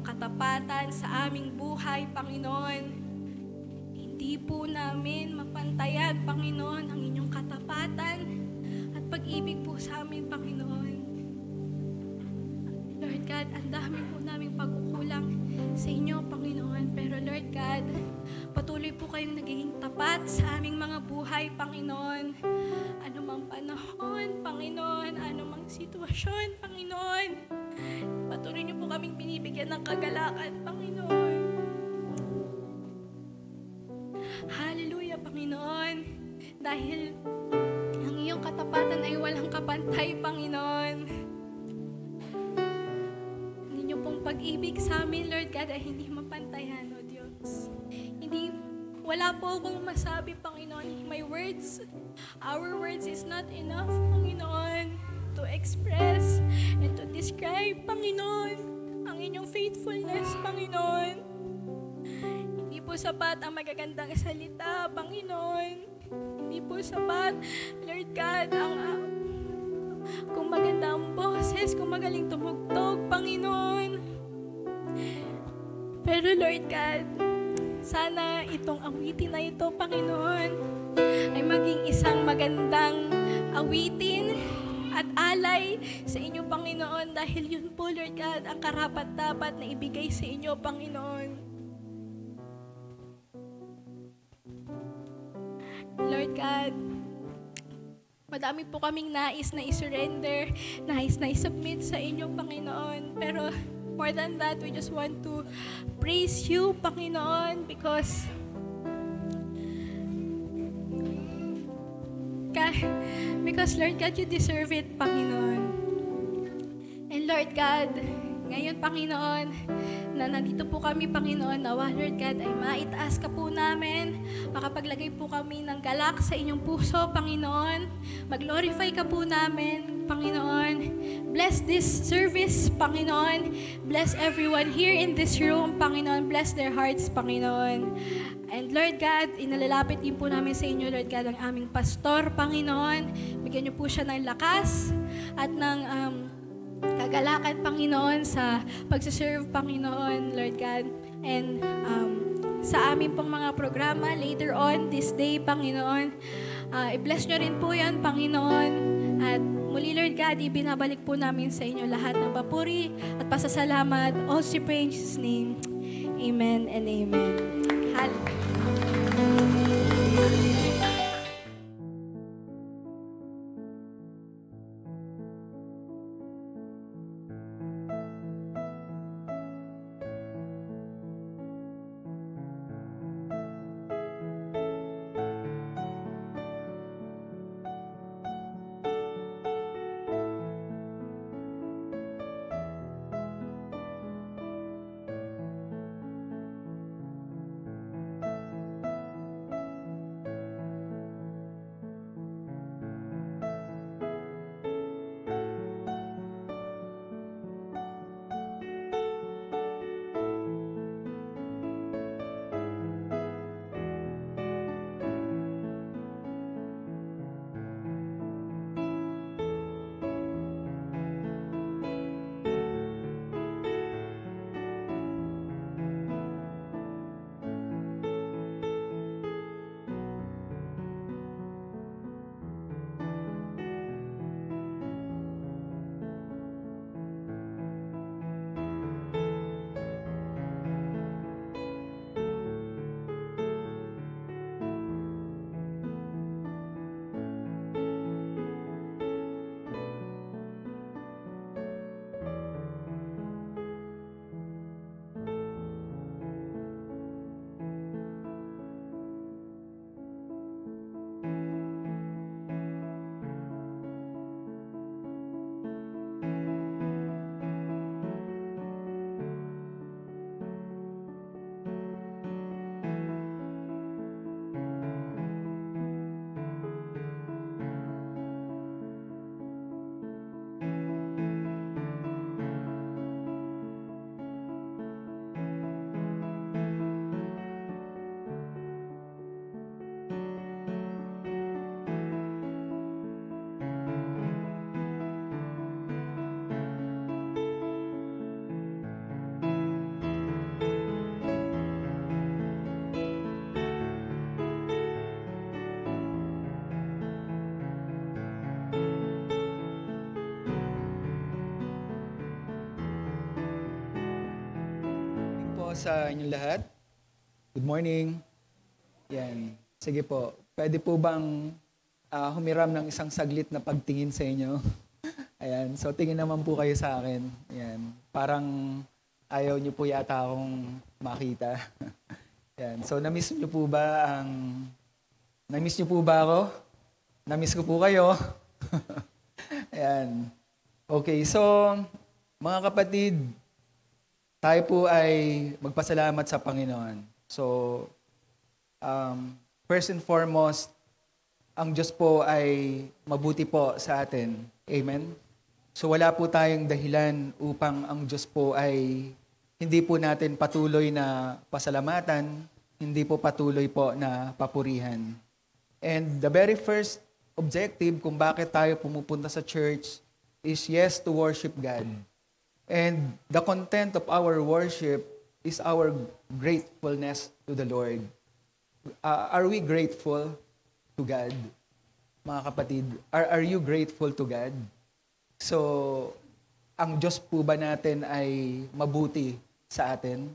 katapatan sa aming buhay, Panginoon. Hindi po namin mapantayan, Panginoon, ang inyong katapatan at pag-ibig po sa amin, Panginoon. Lord God, ang dami po naming pagkukulang sa inyo, Panginoon. Pero Lord God, patuloy po kayong nagiging tapat sa aming mga buhay, Panginoon. Anumang panahon, Panginoon, anumang sitwasyon, Panginoon. Patuloy niyo po kaming binibigyan ng kagalakan, Panginoon. Hallelujah, Panginoon. Dahil ang iyong katapatan ay walang kapantay, Panginoon. Ang inyong pong pag-ibig sa amin, Lord God, ay hindi mapantayan, O Diyos. Wala po akong masabi, Panginoon. Our words is not enough, Panginoon, to express and to describe, Panginoon, ang inyong faithfulness, Panginoon. Hindi po sapat ang magagandang salita, Panginoon. Hindi po sapat, Lord God, kung maganda ang boses, kung magaling tumugtog, Panginoon. Pero Lord God, sana itong awitin na ito, Panginoon, ay maging isang magandang awitin at alay kulay sa inyo, Panginoon, dahil yun po, Lord God, ang karapat-dapat na ibigay sa inyo, Panginoon. Lord God, madami po kaming nais na i-surrender, nais na i-submit sa inyo, Panginoon. Pero more than that, we just want to praise you, Panginoon, because Lord God, you deserve it, Panginoon. And Lord God, ngayon, Panginoon, na nandito po kami, Panginoon, nawa, Lord God, ay maitaas ka po namin, makapaglagay po kami ng galak sa inyong puso, Panginoon, mag-glorify ka po namin, Panginoon. Bless this service, Panginoon. Bless everyone here in this room, Panginoon. Bless their hearts, Panginoon. And Lord God, inalalapit din po namin sa inyo, Lord God, ang aming pastor, Panginoon. Bigyan niyo po siya ng lakas at ng kagalakan, Panginoon, sa pagsiserve, Panginoon, Lord God. And sa aming pong mga programa later on this day, Panginoon, i-bless nyo rin po yan, Panginoon. At muli, Lord God, ibinabalik po namin sa inyo lahat ng papuri at pasasalamat. All we pray in Jesus' name. Amen and amen. Hallelujah. Sa inyong lahat. Good morning. Yan. Sige po. Pwede po bang humiram ng isang saglit na pagtingin sa inyo? Ayan. So, tingin naman po kayo sa akin. Ayan. Parang ayaw niyo po yata akong makita. Ayan. So, na-miss niyo po ba ako? Na-miss ko po kayo? Ayan. Okay. So, mga kapatid, tayo po ay magpasalamat sa Panginoon. So, first and foremost, ang Diyos po ay mabuti po sa atin. Amen? So, wala po tayong dahilan upang ang Diyos po ay hindi po natin patuloy na pasalamatan, hindi po patuloy po na papurihan. And the very first objective kung bakit tayo pumupunta sa church is yes, to worship God. And the content of our worship is our gratefulness to the Lord. Are we grateful to God? Mga kapatid, are you grateful to God? So, ang Diyos po ba natin ay mabuti sa atin?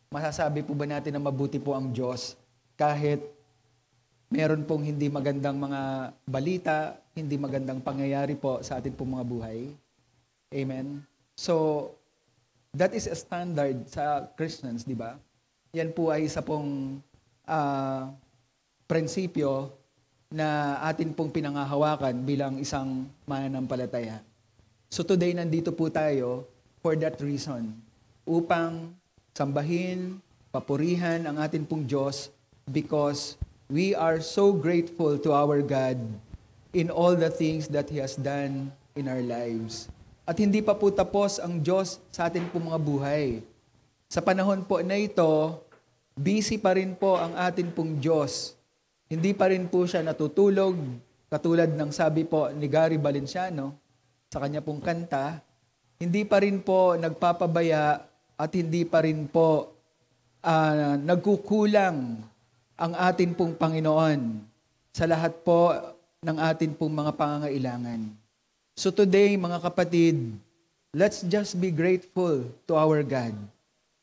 Masasabi po ba natin na mabuti po ang Diyos kahit meron pong hindi magandang mga balita, hindi magandang pangyayari po sa atin pong mga buhay? Amen? So, that is a standard sa Christians, di ba? Yan po ay isa pong prinsipyo na atin pong pinangahawakan bilang isang mananampalataya. So today, nandito po tayo for that reason, upang sambahin, papurihan ang atin pong Diyos because we are so grateful to our God in all the things that He has done in our lives. At hindi pa po tapos ang Diyos sa atin pong mga buhay. Sa panahon po na ito, busy pa rin po ang atin pong Diyos. Hindi pa rin po siya natutulog, katulad ng sabi po ni Gary Valenciano sa kanya pong kanta. Hindi pa rin po nagpapabaya at hindi pa rin po nagkukulang ang atin pong Panginoon sa lahat po ng atin pong mga pangangailangan. So today, mga kapatid, let's just be grateful to our God.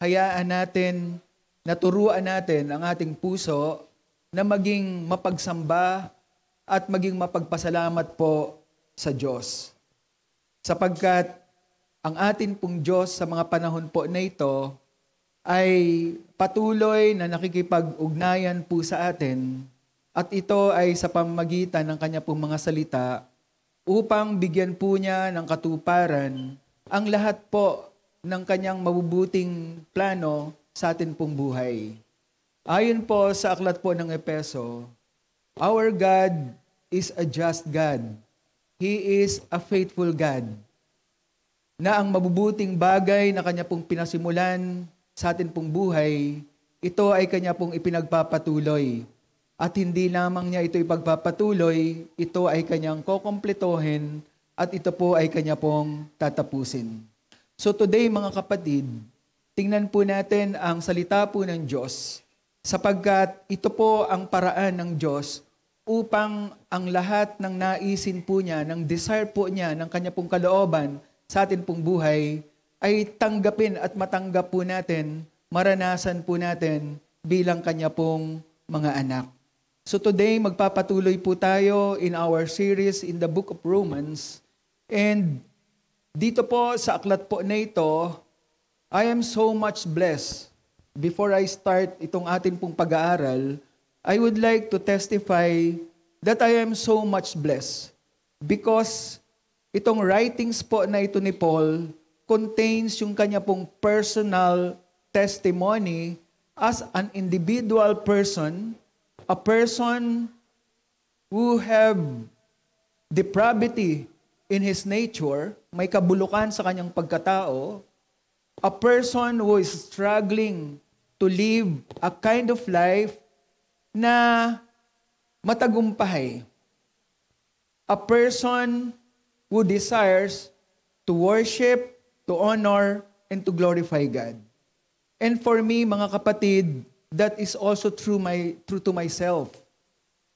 Hayaan natin, naturuan natin ang ating puso na maging mapagsamba at maging mapagpasalamat po sa Diyos. Sapagkat ang atin pong Diyos sa mga panahon po na ito ay patuloy na nakikipag-ugnayan po sa atin at ito ay sa pamamagitan ng kanya pong mga salita upang bigyan po niya ng katuparan ang lahat po ng kanyang mabubuting plano sa atin pong buhay. Ayon po sa aklat po ng Epeso, our God is a just God. He is a faithful God. Na ang mabubuting bagay na kanya pong pinasimulan sa atin pong buhay, ito ay kanya pong ipinagpapatuloy. At hindi lamang niya ito ipagpapatuloy, ito ay kanyang kokompletohin at ito po ay kanya pong tatapusin. So today, mga kapatid, tingnan po natin ang salita po ng Diyos sapagkat ito po ang paraan ng Diyos upang ang lahat ng naisin po niya, ng desire po niya, ng kanya pong kalooban sa atin pong buhay, ay tanggapin at matanggap po natin, maranasan po natin bilang kanya pong mga anak. So today, magpapatuloy po tayo in our series in the book of Romans. And dito po sa aklat po na ito, I am so much blessed. Before I start itong atin pong pag-aaral, I would like to testify that I am so much blessed because itong writings po na ito ni Paul contains yung kanya pong personal testimony as an individual person, a person who have depravity in his nature, may kabulukan sa kanyang pagkatao, a person who is struggling to live a kind of life na matagumpay. A person who desires to worship, to honor, and to glorify God. And for me, mga kapatid, that is also true to myself.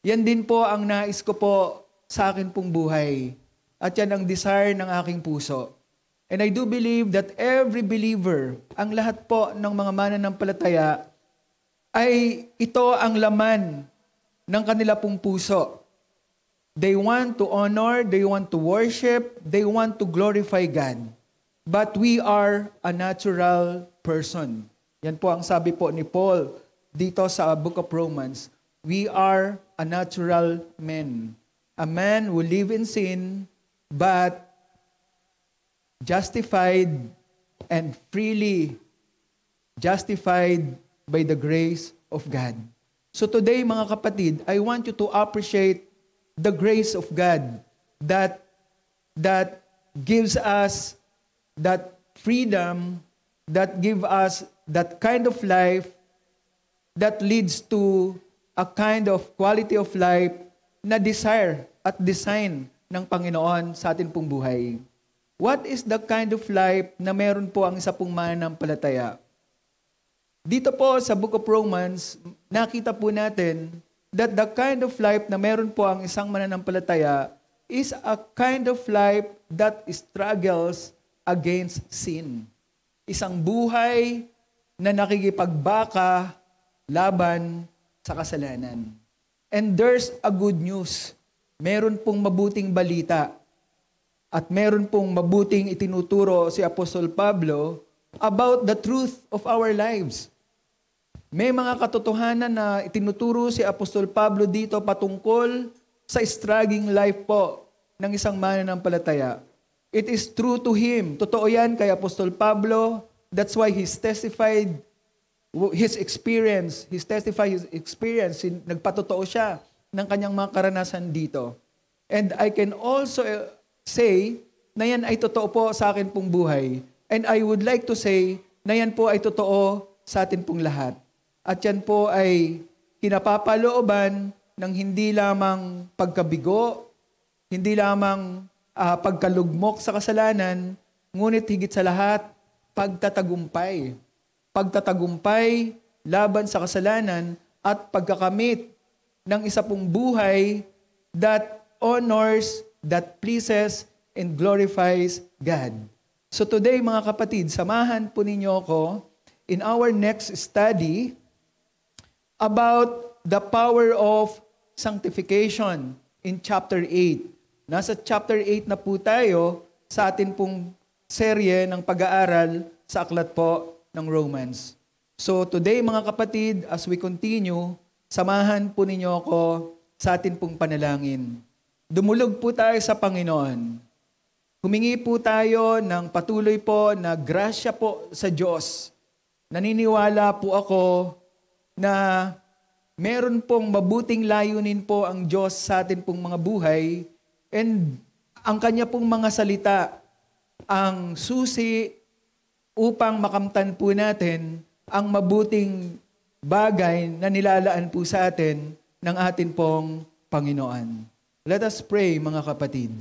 Yan din po ang nais ko po sa akin pong buhay. At yan ang desire ng aking puso. And I do believe that every believer, ang lahat po ng mga mananampalataya, ay ito ang laman ng kanila pong puso. They want to honor, they want to worship, they want to glorify God. But we are a natural person. Yan po ang sabi po ni Paul dito sa Book of Romans. We are a natural man. A man who live in sin, but justified and freely justified by the grace of God. So today, mga kapatid, I want you to appreciate the grace of God that gives us that freedom, that give us that kind of life that leads to a kind of quality of life na desire at design ng Panginoon sa atin pong buhay. What is the kind of life na meron po ang isa pong mananampalataya? Dito po sa Book of Romans, nakita po natin that the kind of life na meron po ang isang mananampalataya is a kind of life that struggles against sin. Isang buhay na nakikipagbaka laban sa kasalanan. And there's a good news. Meron pong mabuting balita at meron pong mabuting itinuturo si Apostol Pablo about the truth of our lives. May mga katotohanan na itinuturo si Apostol Pablo dito patungkol sa struggling life po ng isang mananampalataya. It is true to him. Totoo yan kay Apostol Pablo. That's why he's testified his experience. Nagpatotoo siya ng kanyang mga karanasan dito. And I can also say na yan ay totoo po sa akin pong buhay. And I would like to say na yan po ay totoo sa atin pong lahat. At yan po ay kinapapalooban ng hindi lamang pagkabigo, hindi lamang pagkalugmok sa kasalanan, ngunit higit sa lahat, pagtatagumpay. Pagtatagumpay laban sa kasalanan at pagkakamit ng isa pong buhay that honors, that pleases, and glorifies God. So today, mga kapatid, samahan po ninyo ako in our next study about the power of sanctification in chapter 8. Nasa chapter 8 na po tayo sa atin pong serye ng pag-aaral sa aklat po ng Romans. So today, mga kapatid, as we continue, samahan po ninyo ako sa atin pong panalangin. Dumulog po tayo sa Panginoon. Humingi po tayo ng patuloy po na grasya po sa Diyos. Naniniwala po ako na meron pong mabuting layunin po ang Diyos sa atin pong mga buhay, and ang Kanya pong mga salita ang susi upang makamtan po natin ang mabuting bagay na nilalaan po sa atin ng atin pong Panginoon. Let us pray, mga kapatid.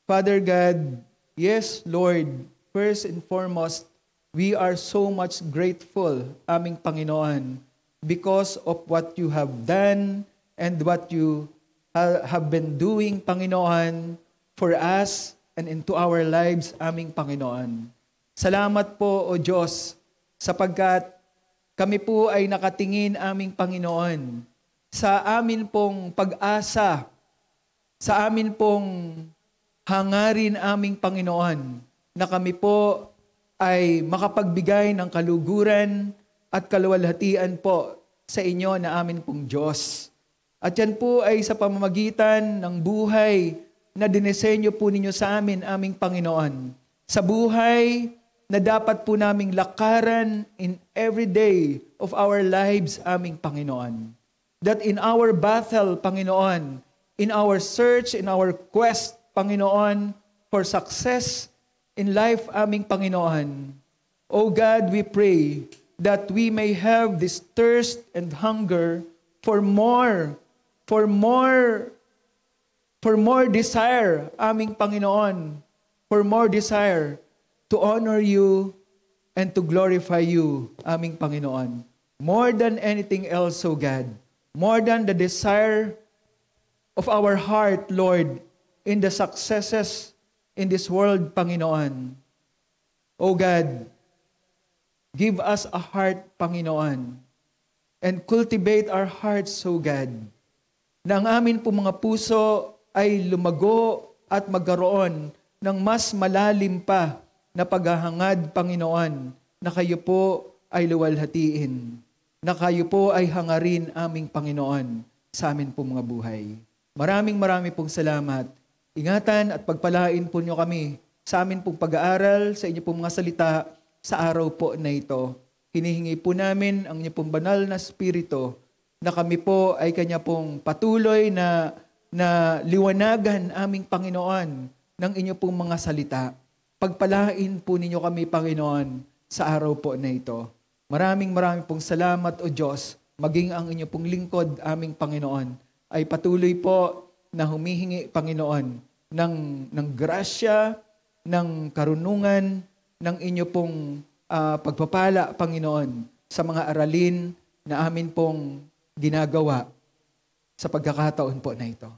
Father God, yes, Lord, first and foremost, we are so much grateful, aming Panginoon, because of what you have done and what you have been doing, Panginoon, for us and into our lives, aming Panginoon. Salamat po, O Diyos, sapagkat kami po ay nakatingin, aming Panginoon, sa amin pong pag-asa, sa amin pong hangarin, aming Panginoon, na kami po ay makapagbigay ng kaluguran at kaluwalhatian po sa inyo na amin pong Diyos. At yan po ay sa pamamagitan ng buhay na dinesenyo po ninyo sa amin, aming Panginoon. Sa buhay na dapat po naming lakaran in every day of our lives, aming Panginoon. That in our battle, Panginoon, in our search, in our quest, Panginoon, for success in life, aming Panginoon. O God, we pray that we may have this thirst and hunger for more desire, aming Panginoon, for more desire to honor you and to glorify you, aming Panginoon. More than anything else, O God, more than the desire of our heart, Lord, in the successes in this world, Panginoon. O God, give us a heart, Panginoon, and cultivate our hearts, O God, na ang amin po mga puso ay lumago at magkaroon ng mas malalim pa na paghahangad, Panginoon, na kayo po ay luwalhatiin, na kayo po ay hangarin, aming Panginoon, sa amin po mga buhay. Maraming pong salamat. Ingatan at pagpalain po nyo kami sa amin pong pag-aaral, sa inyo pong mga salita sa araw po na ito. Hinihingi po namin ang inyo pong banal na Espiritu na kami po ay Kanya pong patuloy na liwanagan, aming Panginoon, ng inyo pong mga salita. Pagpalain po ninyo kami, Panginoon, sa araw po na ito. Maraming pong salamat, O Diyos, maging ang inyo pong lingkod, aming Panginoon, ay patuloy po na humihingi, Panginoon, ng grasya, ng karunungan, ng inyo pong pagpapala, Panginoon, sa mga aralin na amin pong ginagawa sa pagkakataon po na ito.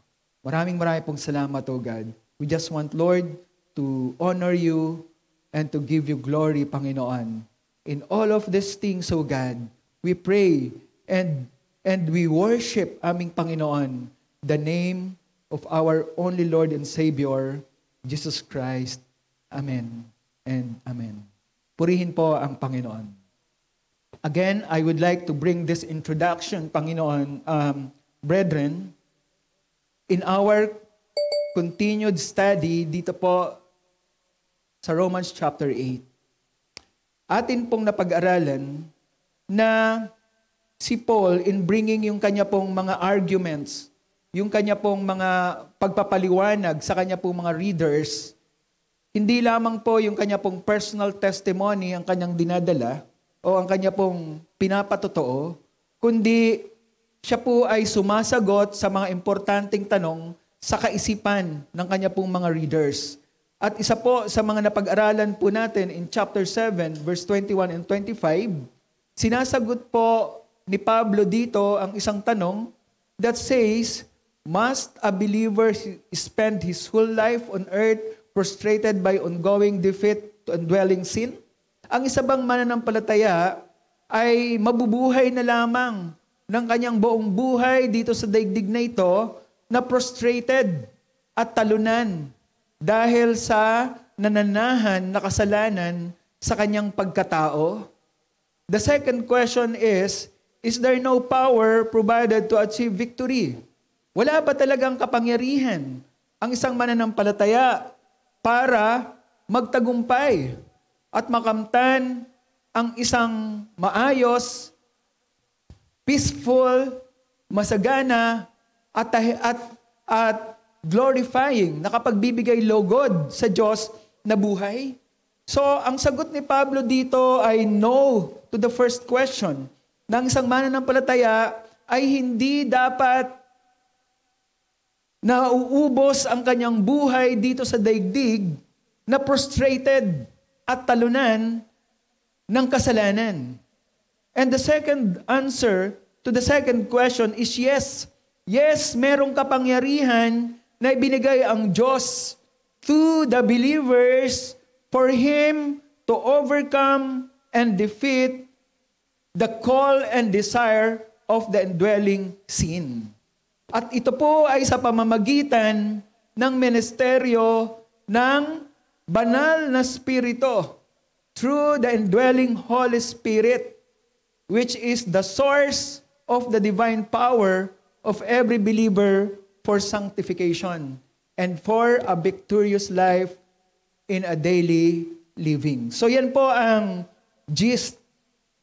Maraming pong salamat, O God. We just want, Lord, to honor you and to give you glory, Panginoon. In all of these things, O God, we pray and we worship aming Panginoon, the name of our only Lord and Savior, Jesus Christ. Amen and amen. Purihin po ang Panginoon. Again, I would like to bring this introduction, Panginoon, brethren, in our continued study dito po sa Romans chapter 8. Atin pong napag-aralan na si Paul, in bringing yung kanya pong mga arguments, yung kanya pong mga pagpapaliwanag sa kanya pong mga readers, hindi lamang po yung kanya pong personal testimony ang kanyang dinadala o ang kanya pong pinapatotoo, kundi siya po ay sumasagot sa mga importanteng tanong sa kaisipan ng kanya pong mga readers. At isa po sa mga napag-aralan po natin in chapter 7, verse 21 and 25, sinasagot po ni Pablo dito ang isang tanong that says, must a believer spend his whole life on earth prostrated by ongoing defeat to indwelling sin? Ang isa bang mananampalataya ay mabubuhay na lamang ng kanyang buong buhay dito sa daigdig na ito na prostrated at talunan dahil sa nananahan na kasalanan sa kanyang pagkatao? The second question is there no power provided to achieve victory? Wala ba talagang kapangyarihan ang isang mananampalataya para magtagumpay at makamtan ang isang maayos, peaceful, masagana, at glorifying, nakapagbibigay logod sa Diyos na buhay? So, ang sagot ni Pablo dito ay no to the first question. Na ang isang mananampalataya ay hindi dapat nauubos ang kanyang buhay dito sa daigdig na prostrated at talunan ng kasalanan. And the second answer to the second question is yes. Yes, merong kapangyarihan na ibinigay ang Diyos to the believers for Him to overcome and defeat the call and desire of the indwelling sin. At ito po ay sa pamamagitan ng ministeryo ng banal na Espiritu through the indwelling Holy Spirit, which is the source of the divine power of every believer for sanctification and for a victorious life in a daily living. So yan po ang gist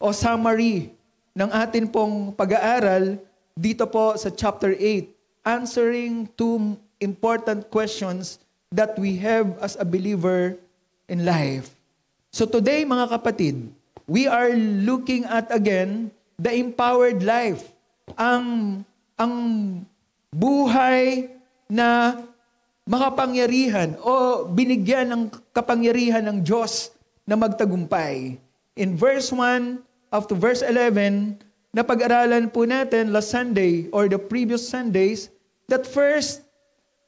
o summary ng atin pong pag-aaral dito po sa chapter 8, answering two important questions that we have as a believer in life. So today, mga kapatid, we are looking at again the empowered life. Ang buhay na makapangyarihan o binigyan ng kapangyarihan ng Diyos na magtagumpay. In verse 1 up to verse 11, na pag-aralan po natin last Sunday or the previous Sundays, that first,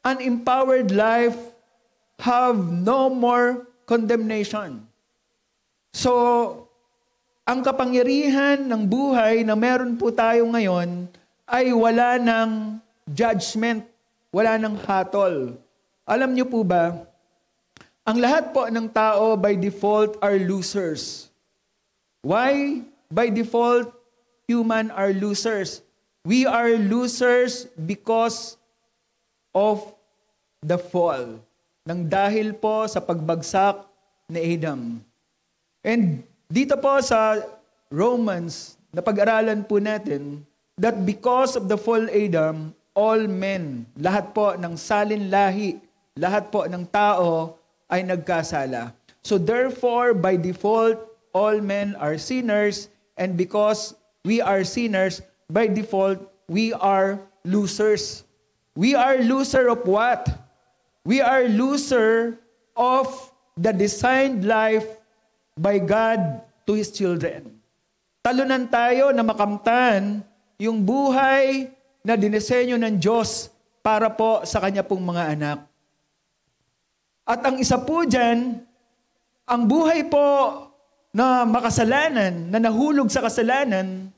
an empowered life have no more condemnation. So, ang kapangyarihan ng buhay na meron po tayo ngayon ay wala ng judgment, wala ng hatol. Alam niyo po ba, ang lahat po ng tao by default are losers. Why? By default, human are losers. We are losers because of the fall. Nang dahil po sa pagbagsak ni Adam. And dito po sa Romans, na pag-aralan po natin, that because of the fall Adam, all men, lahat po ng salin lahi, lahat po ng tao ay nagkasala. So therefore, by default, all men are sinners, and because we are sinners, by default, we are losers. We are loser of what? We are loser of the designed life by God to His children. Talunan tayo na makamtan yung buhay na dinisenyo ng Diyos para po sa kanya pong mga anak. At ang isa po dyan, ang buhay po na makasalanan, na nahulog sa kasalanan,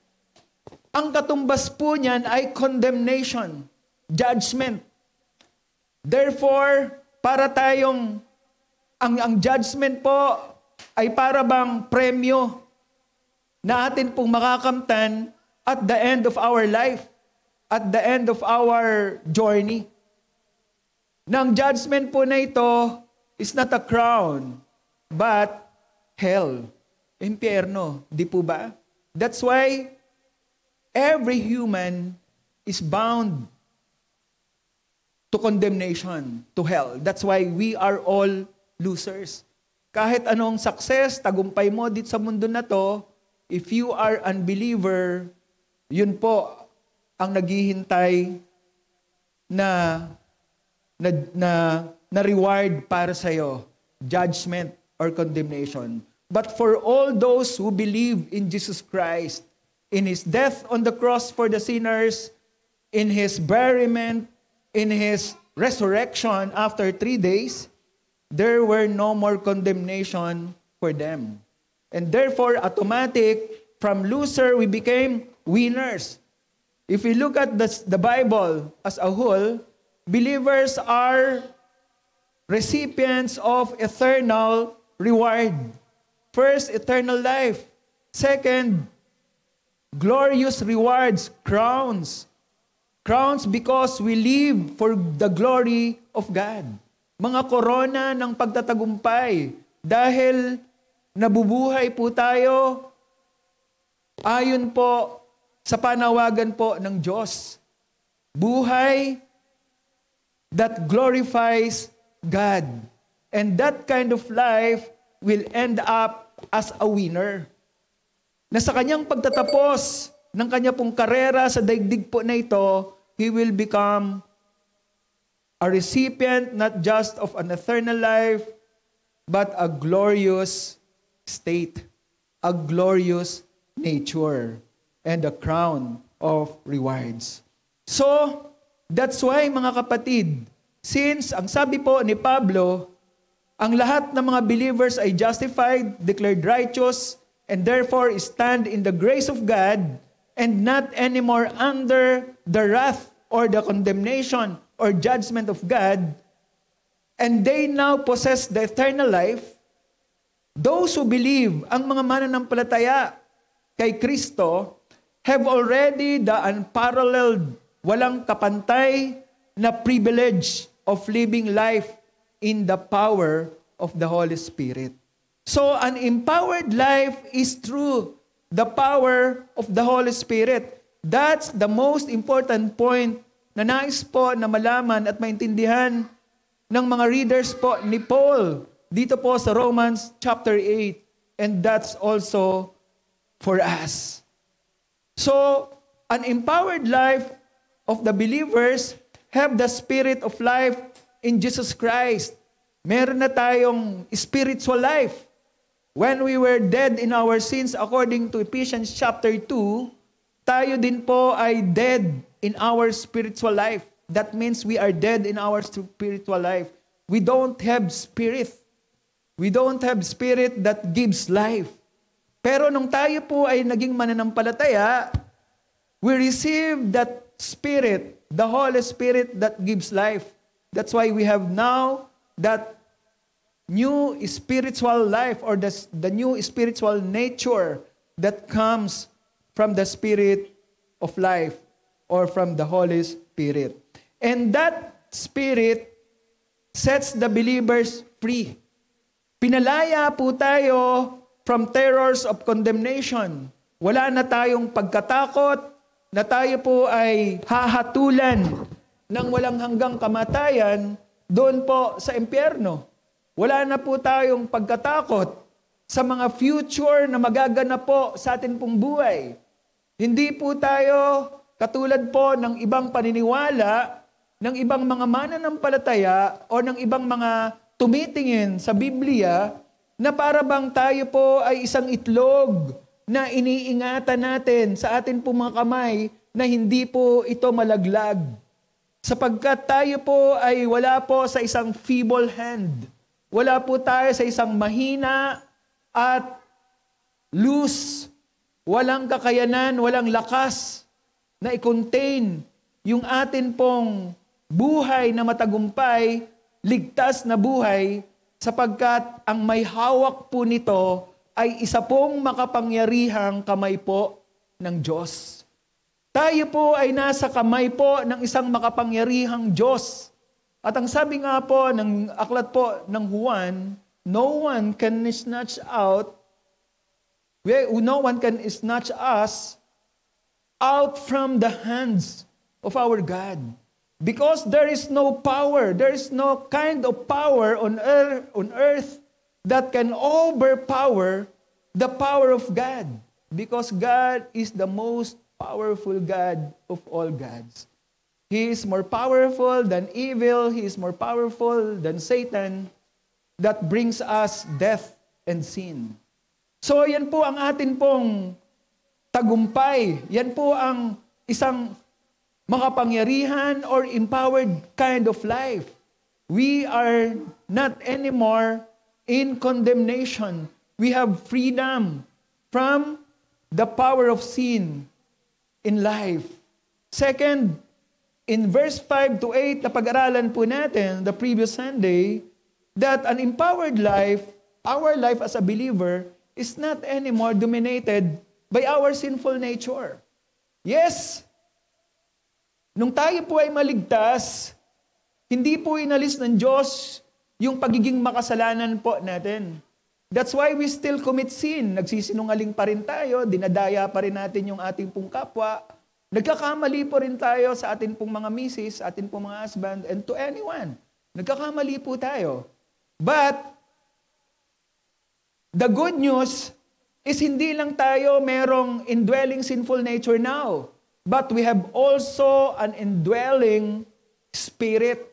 ang katumbas po niyan ay condemnation, judgment. Therefore, para tayong, ang judgment po ay para bang premyo na atin pong makakamtan at the end of our life, at the end of our journey. Nang judgment po na ito is not a crown, but hell, impyerno. Di po ba? That's why every human is bound to condemnation, to hell. That's why we are all losers. Kahit anong success, tagumpay mo dito sa mundo na to, if you are unbeliever, yun po ang naghihintay na reward para sa iyo, judgment or condemnation. But for all those who believe in Jesus Christ, in His death on the cross for the sinners, in His burial, in His resurrection after 3 days, there were no more condemnation for them. And therefore, automatic, from loser, we became winners. If we look at the Bible as a whole, believers are recipients of eternal reward. First, eternal life. Second, glorious rewards, crowns. Crowns because we live for the glory of God. Mga korona ng pagtatagumpay dahil nabubuhay po tayo ayon po sa panawagan po ng Diyos. Buhay that glorifies God. And that kind of life will end up as a winner. Na sa kanyang pagtatapos ng kanya pong karera sa daigdig po na ito, he will become a recipient not just of an eternal life, but a glorious state, a glorious nature, and a crown of rewards. So, that's why mga kapatid, since ang sabi po ni Pablo, ang lahat ng mga believers ay justified, declared righteous, and therefore stand in the grace of God, and not anymore under the wrath or the condemnation or judgment of God, and they now possess the eternal life, those who believe, ang mga mananampalataya kay Kristo, have already the unparalleled, walang kapantay na privilege of living life in the power of the Holy Spirit. So, an empowered life is through the power of the Holy Spirit. That's the most important point na nais po na malaman at maintindihan ng mga readers po ni Paul dito po sa Romans chapter 8. And that's also for us. So, an empowered life of the believers have the spirit of life in Jesus Christ. Meron na tayong spiritual life. When we were dead in our sins, according to Ephesians chapter 2, tayo din po ay dead in our spiritual life. That means we are dead in our spiritual life. We don't have spirit. We don't have spirit that gives life. Pero nung tayo po ay naging mananampalataya, we receive that Spirit, the Holy Spirit that gives life. That's why we have now that new spiritual life or the new spiritual nature that comes from the Spirit of life or from the Holy Spirit. And that Spirit sets the believers free. Pinalaya po tayo from terrors of condemnation. Wala na tayong pagkatakot na tayo po ay hahatulan ng walang hanggang kamatayan doon po sa impyerno. Wala na po tayong pagkatakot sa mga future na magaganap po sa atin pong buhay. Hindi po tayo katulad po ng ibang paniniwala, ng ibang mga mananampalataya o ng ibang mga tumitingin sa Biblia na para bang tayo po ay isang itlog na iniingatan natin sa atin po mga kamay na hindi po ito malaglag. Sapagkat tayo po ay wala po sa isang feeble hand. Wala po tayo sa isang mahina at loose. Walang kakayanan, walang lakas na i-contain yung atin pong buhay na matagumpay, ligtas na buhay, sapagkat ang may hawak po nito ay isa pong makapangyarihang kamay po ng Diyos. Tayo po ay nasa kamay po ng isang makapangyarihang Diyos. At ang sabi nga po ng aklat po ng Juan, no one can snatch us out from the hands of our God. Because there is no power, there is no kind of power on earth that can overpower the power of God. Because God is the most powerful God of all gods. He is more powerful than evil. He is more powerful than Satan that brings us death and sin. So yan po ang atin pong tagumpay. Yan po ang isang makapangyarihan or empowered kind of life. We are not anymore in condemnation. We have freedom from the power of sin in life. Second, in verse 5 to 8, napag-aralan po natin the previous Sunday, that an empowered life, our life as a believer, is not anymore dominated by our sinful nature. Yes, nung tayo po ay maligtas, hindi po inalis ng Diyos yung pagiging makasalanan po natin. That's why we still commit sin. Nagsisinungaling pa rin tayo, dinadaya pa rin natin yung ating pong kapwa. Nagkakamali po rin tayo sa ating pong mga misis, ating pong mga husband, and to anyone. Nagkakamali po tayo. But, the good news is hindi lang tayo merong indwelling sinful nature now, but we have also an indwelling spirit.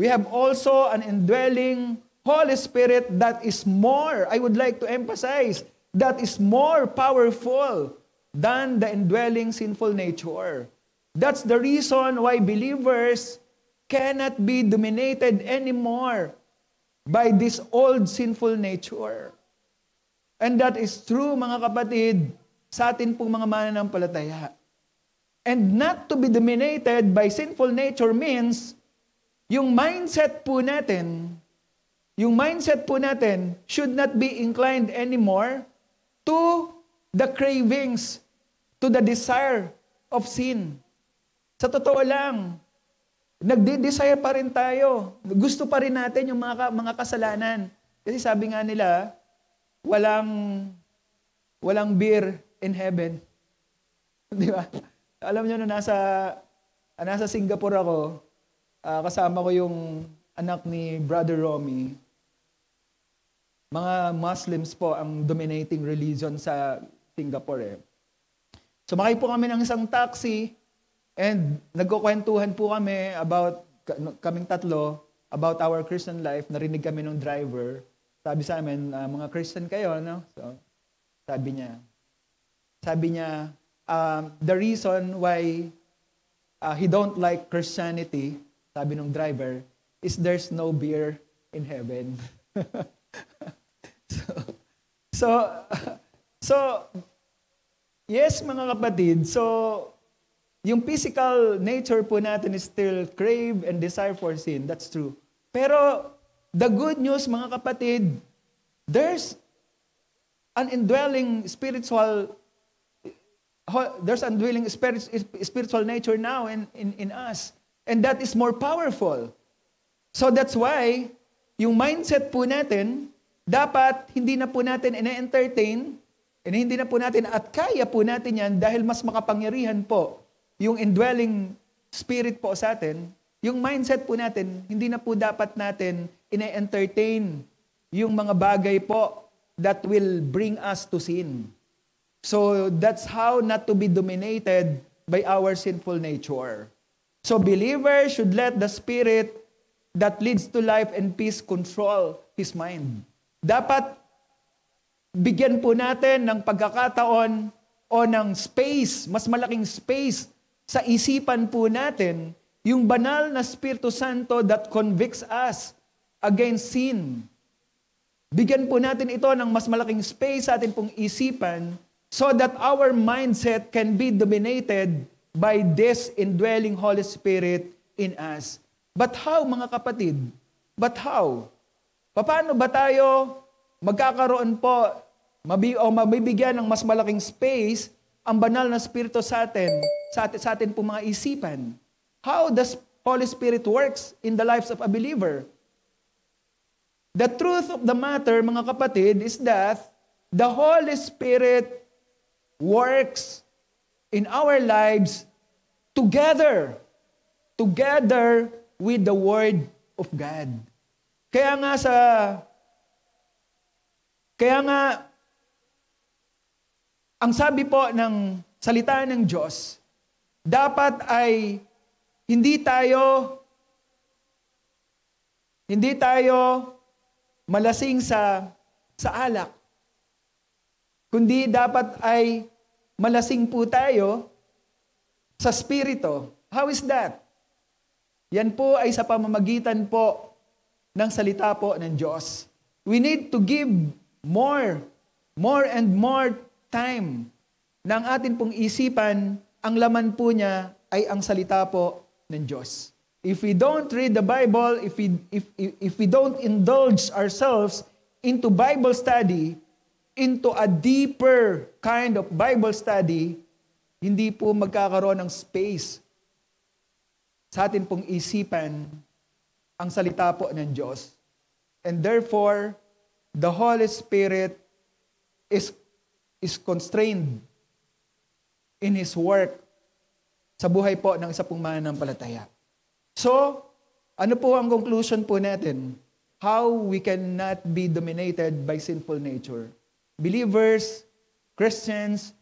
We have also an indwelling Holy Spirit that is more, I would like to emphasize, that is more powerful than the indwelling sinful nature. That's the reason why believers cannot be dominated anymore by this old sinful nature. And that is true, mga kapatid, sa atin pong mga mananampalataya. And not to be dominated by sinful nature means yung mindset po natin should not be inclined anymore to the cravings, to the desire of sin. Sa totoo lang, nagde-desire pa rin tayo. Gusto pa rin natin yung mga kasalanan. Kasi sabi nga nila, walang beer in heaven. Di ba? Alam nyo na nasa Singapore ako, kasama ko yung anak ni Brother Romy. Mga Muslims po ang dominating religion sa Singapore. Sumakay po kami ng isang taxi and nagkukwentuhan po kami kaming tatlo, about our Christian life. Narinig kami ng driver. Sabi sa amin, mga Christian kayo, no? So, sabi niya, the reason why he don't like Christianity, sabi ng driver, is there's no beer in heaven. So, yes mga kapatid, so yung physical nature po natin is still crave and desire for sin. That's true. Pero the good news mga kapatid, there's an indwelling spiritual nature now in us. And that is more powerful. So that's why, yung mindset po natin, dapat hindi na po natin ina-entertain, hindi na po natin at kaya po natin yan dahil mas makapangyarihan po yung indwelling spirit po sa atin. Yung mindset po natin, hindi na po dapat natin ina-entertain yung mga bagay po that will bring us to sin. So that's how not to be dominated by our sinful nature. So believers should let the Spirit that leads to life and peace control his mind. Dapat bigyan po natin ng pagkakataon o ng space, mas malaking space sa isipan po natin, Yung banal na Espiritu Santo that convicts us against sin. Bigyan po natin ito ng mas malaking space sa atin pong isipan so that our mindset can be dominated by this indwelling Holy Spirit in us. But how, mga kapatid? But how? Paano ba tayo magkakaroon po o mabibigyan ng mas malaking space ang banal na Espiritu sa atin po mga isipan? How does Holy Spirit works in the lives of a believer? The truth of the matter, mga kapatid, is that the Holy Spirit works in our lives together with the Word of God. Kaya nga, ang sabi po ng salita ng Diyos, dapat ay hindi tayo malasing sa alak, kundi dapat ay malasing po tayo sa Espiritu. How is that? Yan po ay sa pamamagitan po ng salita po ng Diyos. We need to give more and more time ng atin pong isipan, ang laman po niya ay ang salita po ng Diyos. If we don't read the Bible, if we don't indulge ourselves into Bible study, into a deeper kind of Bible study, hindi po magkakaroon ng space sa atin pong isipan ang salita po ng Diyos. And therefore, the Holy Spirit is constrained in His work sa buhay po ng isa pong mananampalataya. So, ano po ang conclusion po natin? How we cannot be dominated by sinful nature. Believers, Christians,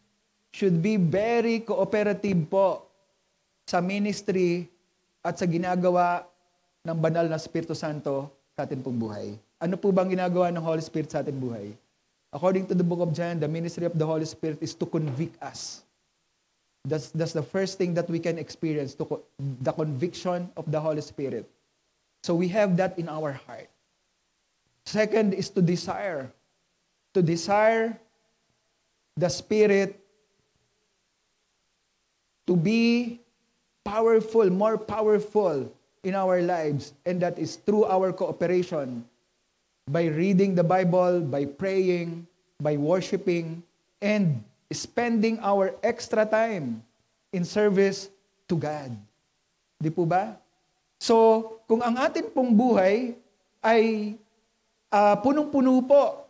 should be very cooperative po sa ministry at sa ginagawa ng banal na Espiritu Santo sa ating pong buhay. Ano po bang ginagawa ng Holy Spirit sa ating buhay? According to the book of John, the ministry of the Holy Spirit is to convict us. That's the first thing that we can experience, the conviction of the Holy Spirit. So we have that in our heart. Second is to desire. To desire the Spirit to be powerful, more powerful in our lives. And that is through our cooperation. By reading the Bible, by praying, by worshiping, and spending our extra time in service to God. Di po ba? So, kung ang atin pong buhay ay punong-puno po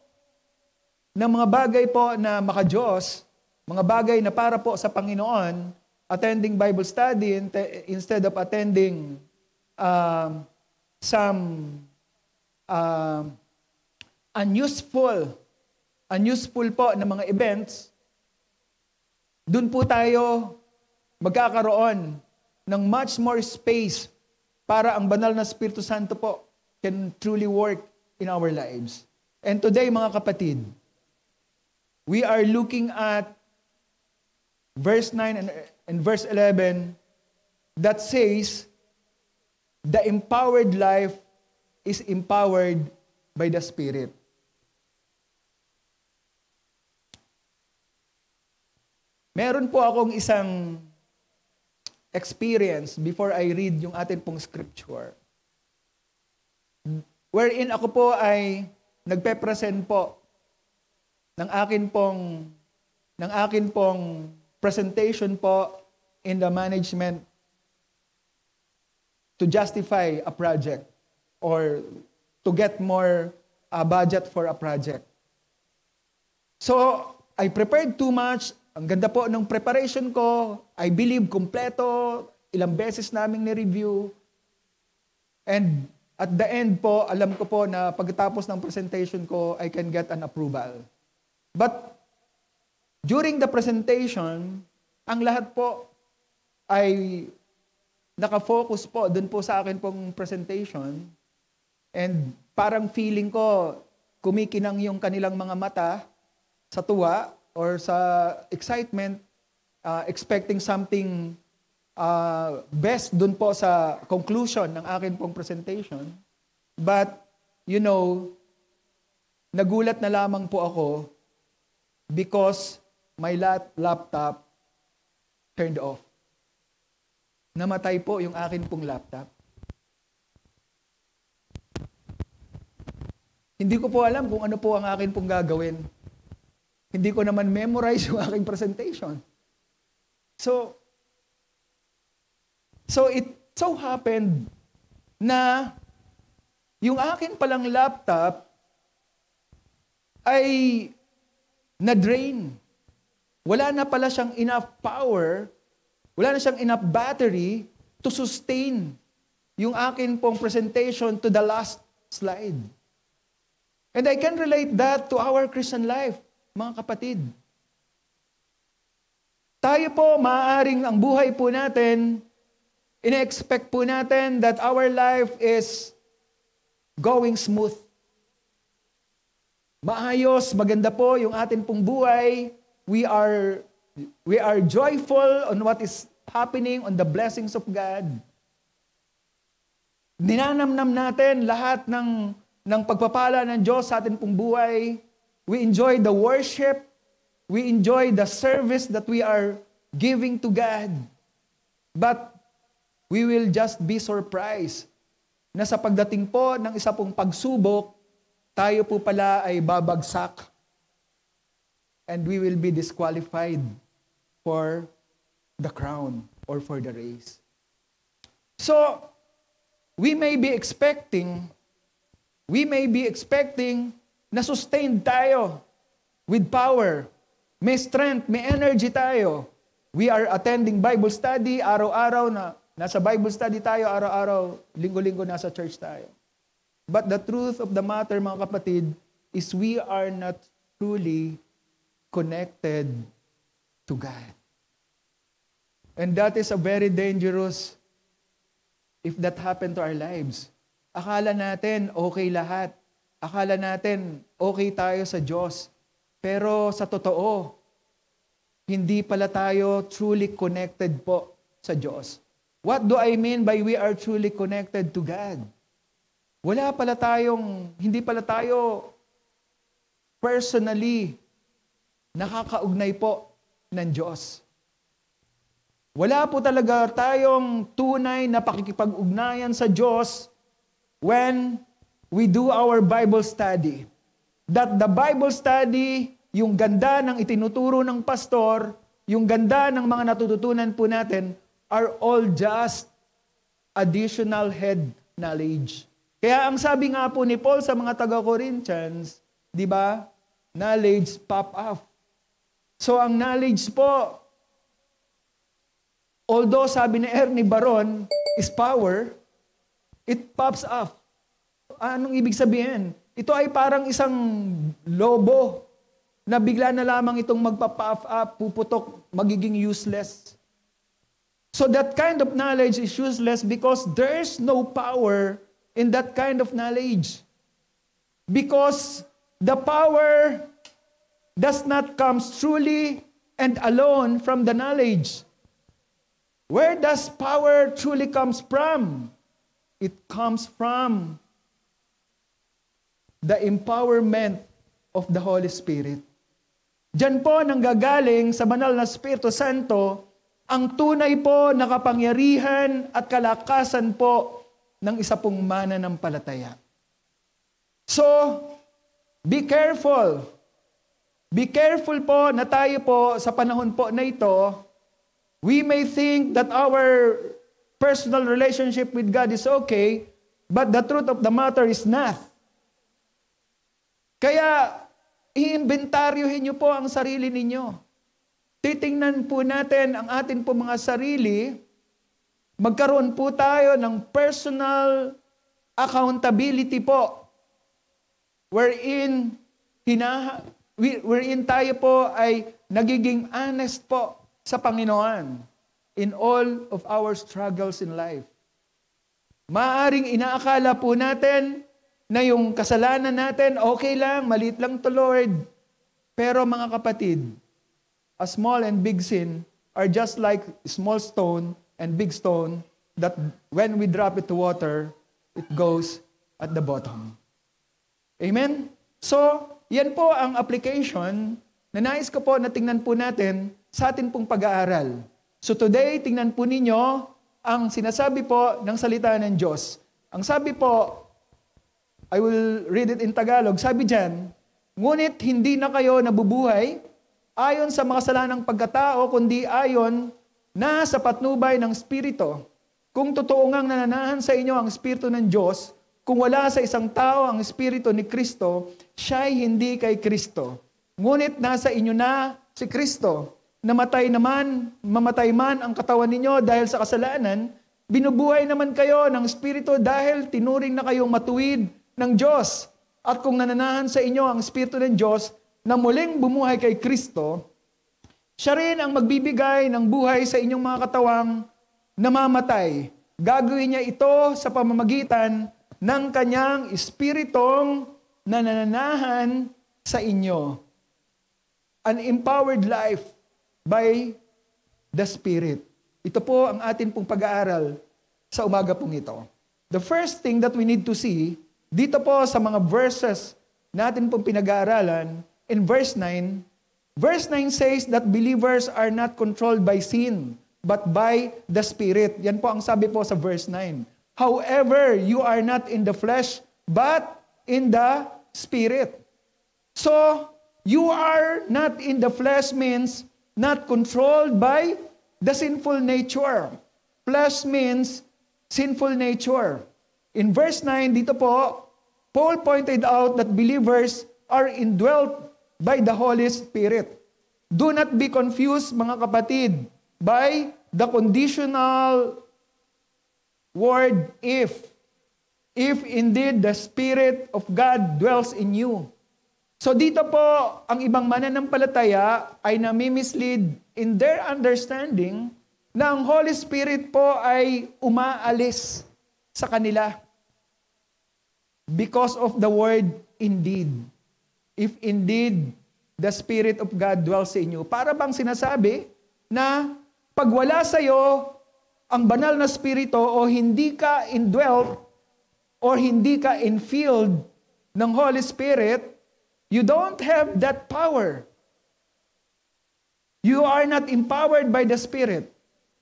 ng mga bagay po na maka-Diyos, mga bagay na para po sa Panginoon, attending Bible study instead of attending some unuseful po na mga events, dun po tayo magkakaroon ng much more space para ang banal na Espiritu Santo po can truly work in our lives. And today, mga kapatid, we are looking at verse 9 and verse 11 that says, the empowered life is empowered by the Spirit. Meron po akong isang experience before I read yung atin pong scripture. Wherein ako po ay nagpe-present po ng akin pong presentation po in the management to justify a project or to get more budget for a project. So, I prepared too much. Ang ganda po ng preparation ko. I believe kompleto. Ilang beses naming ni-review. And at the end po, alam ko po na pagkatapos ng presentation ko, I can get an approval. But during the presentation, ang lahat po ay nakafocus po dun po sa akin pong presentation. And parang feeling ko, kumikinang yung kanilang mga mata sa tuwa or sa excitement, expecting something best dun po sa conclusion ng akin pong presentation. But, nagulat na lamang po ako because my laptop turned off. Namatay po yung akin pong laptop. Hindi ko po alam kung ano po ang akin pong gagawin. Hindi ko naman memorize yung aking presentation. So it so happened na yung akin palang laptop ay na-drain. Wala na pala siyang enough power, wala na siyang enough battery to sustain yung akin pong presentation to the last slide. And I can relate that to our Christian life, mga kapatid. Tayo po, maaaring ang buhay po natin, ina-expect po natin that our life is going smooth. Maayos, maganda po yung atin pong buhay. We are joyful on what is happening, on the blessings of God. Ninanamnam natin lahat ng pagpapala ng Diyos sa atin pong buhay. We enjoy the worship. We enjoy the service that we are giving to God. But we will just be surprised na sa pagdating po ng isa pong pagsubok, tayo po pala ay babagsak and we will be disqualified for the crown or for the race. So, we may be expecting na sustained tayo with power. May strength, may energy tayo. We are attending Bible study, araw-araw na nasa Bible study tayo, araw-araw, linggo-linggo nasa church tayo. But the truth of the matter, mga kapatid, is we are not truly connected to God. And that is a very dangerous if that happened to our lives. Akala natin okay lahat. Akala natin okay tayo sa Diyos. Pero sa totoo, hindi pala tayo truly connected po sa Diyos. What do I mean by we are truly connected to God? Hindi pala tayo personally nakakaugnay po ng Diyos. Wala po talaga tayong tunay na pakikipag-ugnayan sa Diyos when we do our Bible study. That the Bible study, yung ganda ng itinuturo ng pastor, yung ganda ng mga natututunan po natin, are all just additional head knowledge. Kaya ang sabi nga po ni Paul sa mga taga-Corinthians, di ba? Knowledge pop off. So ang knowledge po, although sabi ni Ernie Baron, is power, it pops off. Anong ibig sabihin? Ito ay parang isang lobo na bigla na lamang itong magpa-puff up, puputok, magiging useless. So that kind of knowledge is useless because there's no power in that kind of knowledge. Because the power does not come truly and alone from the knowledge. Where does power truly comes from? It comes from the empowerment of the Holy Spirit. Diyan po nanggagaling sa banal na Espiritu Santo ang tunay po na kapangyarihan at kalakasan po ng isa pong mananampalataya. So, be careful. Be careful po na tayo po sa panahon po na ito, we may think that our personal relationship with God is okay, but the truth of the matter is not. Kaya, i-inventaryohin niyo po ang sarili ninyo. Titingnan po natin ang atin po mga sarili, magkaroon po tayo ng personal accountability po, wherein tayo po ay nagiging honest po sa Panginoon in all of our struggles in life. Maaring inaakala po natin na yung kasalanan natin, okay lang, maliit lang to Lord. Pero mga kapatid, a small and big sin are just like small stone and big stone that when we drop it to water, it goes at the bottom. Amen? So, yan po ang application na nais ko po na tingnan po natin sa atin pong pag-aaral. So today, tingnan po ninyo ang sinasabi po ng salita ng Diyos. Ang sabi po, I will read it in Tagalog, sabi dyan, ngunit hindi na kayo nabubuhay ayon sa makasalanang pagkatao, kundi ayon na sa patnubay ng Espiritu. Kung totoo ngang nananahan sa inyo ang Espiritu ng Diyos, kung wala sa isang tao ang Espiritu ni Kristo, siya'y hindi kay Kristo. Ngunit nasa inyo na si Kristo. Mamatay man ang katawan ninyo dahil sa kasalanan, binubuhay naman kayo ng Espiritu dahil tinuring na kayong matuwid ng Diyos. At kung nananahan sa inyo ang Espiritu ng Diyos na muling bumuhay kay Kristo, siya rin ang magbibigay ng buhay sa inyong mga katawang namamatay. Gagawin niya ito sa pamamagitan ng kanyang Espiritong na nananahan sa inyo. An empowered life by the Spirit. Ito po ang atin pong pag-aaral sa umaga pong ito. The first thing that we need to see, dito po sa mga verses natin pong pinag-aaralan, in verse 9 says that believers are not controlled by sin, but by the Spirit. Yan po ang sabi po sa verse 9. However, you are not in the flesh, but in the Spirit. So, you are not in the flesh means not controlled by the sinful nature. Flesh means sinful nature. In verse 9, dito po, Paul pointed out that believers are indwelt by the Holy Spirit. Do not be confused, mga kapatid, by the conditional word if. If indeed the Spirit of God dwells in you. So dito po, ang ibang mananampalataya ay nami-mislead in their understanding na ang Holy Spirit po ay umaalis sa kanila. Because of the word indeed. If indeed the Spirit of God dwells in you. Para bang sinasabi na pag wala sa'yo ang banal na Spirito o hindi ka indwelt or hindi ka infilled ng Holy Spirit, you don't have that power. You are not empowered by the Spirit.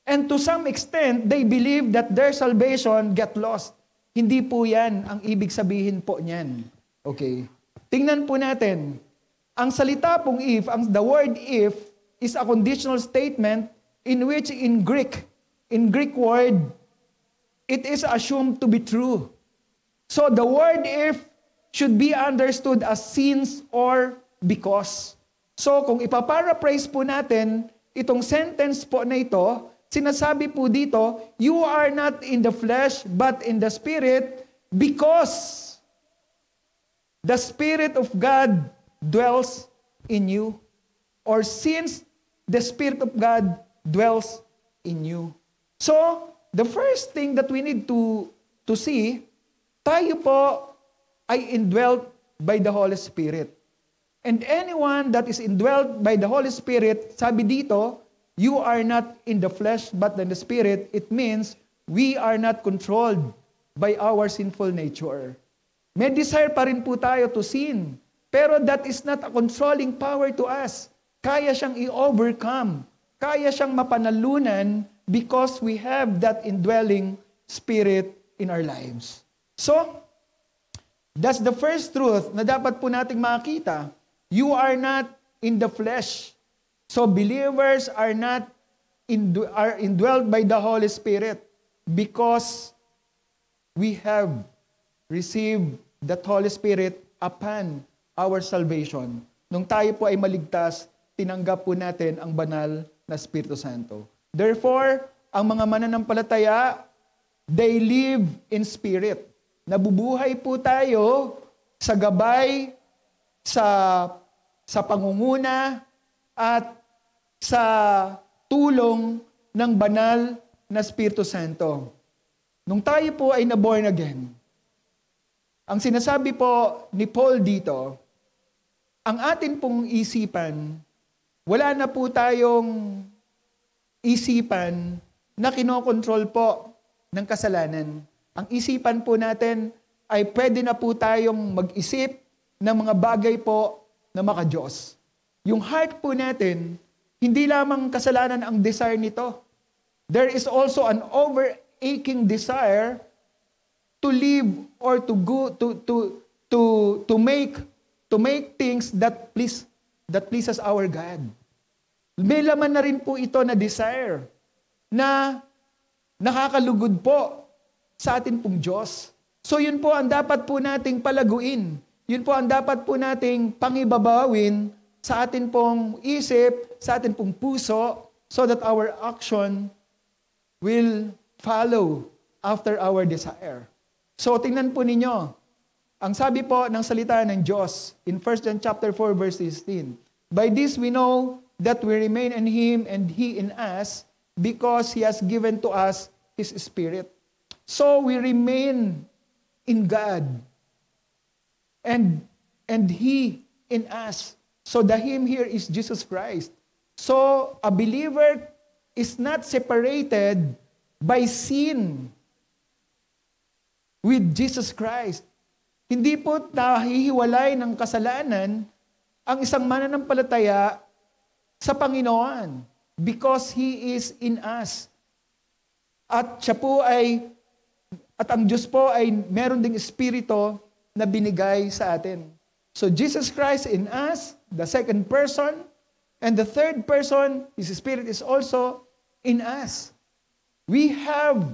And to some extent, they believe that their salvation get lost. Hindi po yan ang ibig sabihin po niyan. Okay. Tingnan po natin. Ang salita pong if, the word if, is a conditional statement in which in Greek word, it is assumed to be true. So the word if should be understood as since or because. So kung ipaparaphrase po natin, itong sentence po na ito, sinasabi po dito, you are not in the flesh but in the Spirit because the Spirit of God dwells in you. Or since the Spirit of God dwells in you. So, the first thing that we need to see, tayo po ay indwelt by the Holy Spirit. And anyone that is indwelt by the Holy Spirit, sabi dito, you are not in the flesh but in the Spirit. It means we are not controlled by our sinful nature. May desire pa rin po tayo to sin. Pero that is not a controlling power to us. Kaya siyang i-overcome. Kaya siyang mapanalunan because we have that indwelling Spirit in our lives. So, that's the first truth na dapat po nating makita. You are not in the flesh. So, believers are not are indwelt by the Holy Spirit because we have received that Holy Spirit upon our salvation. Nung tayo po ay maligtas, tinanggap po natin ang banal na Espiritu Santo. Therefore, ang mga mananampalataya, they live in spirit. Nabubuhay po tayo sa gabay, sa pangunguna, at sa tulong ng banal na Espiritu Santo. Nung tayo po ay na-born again, ang sinasabi po ni Paul dito, ang atin pong isipan, wala na po tayong isipan na kinokontrol po ng kasalanan. Ang isipan po natin ay pwede na po tayong mag-isip ng mga bagay po na maka-Diyos. Yung heart po natin, hindi lamang kasalanan ang desire nito. There is also an overaching desire to live or to go to make things that pleases our God. May laman na rin po ito na desire na nakakalugod po sa atin pong Diyos. So yun po ang dapat po nating palaguin. Yun po ang dapat po nating pangibabawin sa atin pong isip, sa atin pong puso, so that our action will follow after our desire. So tingnan po ninyo, ang sabi po ng salita ng Diyos in 1 John chapter 4 verse 16, by this we know that we remain in Him and He in us, because He has given to us His Spirit. So we remain in God and He in us. So the Him here is Jesus Christ. So a believer is not separated by sin with Jesus Christ. Hindi po nahihiwalay ng kasalanan ang isang mananampalataya sa Panginoon because He is in us. At ang Diyos po ay meron ding Espiritu na binigay sa atin. So Jesus Christ in us, the second person, and the third person, His Spirit is also in us. We have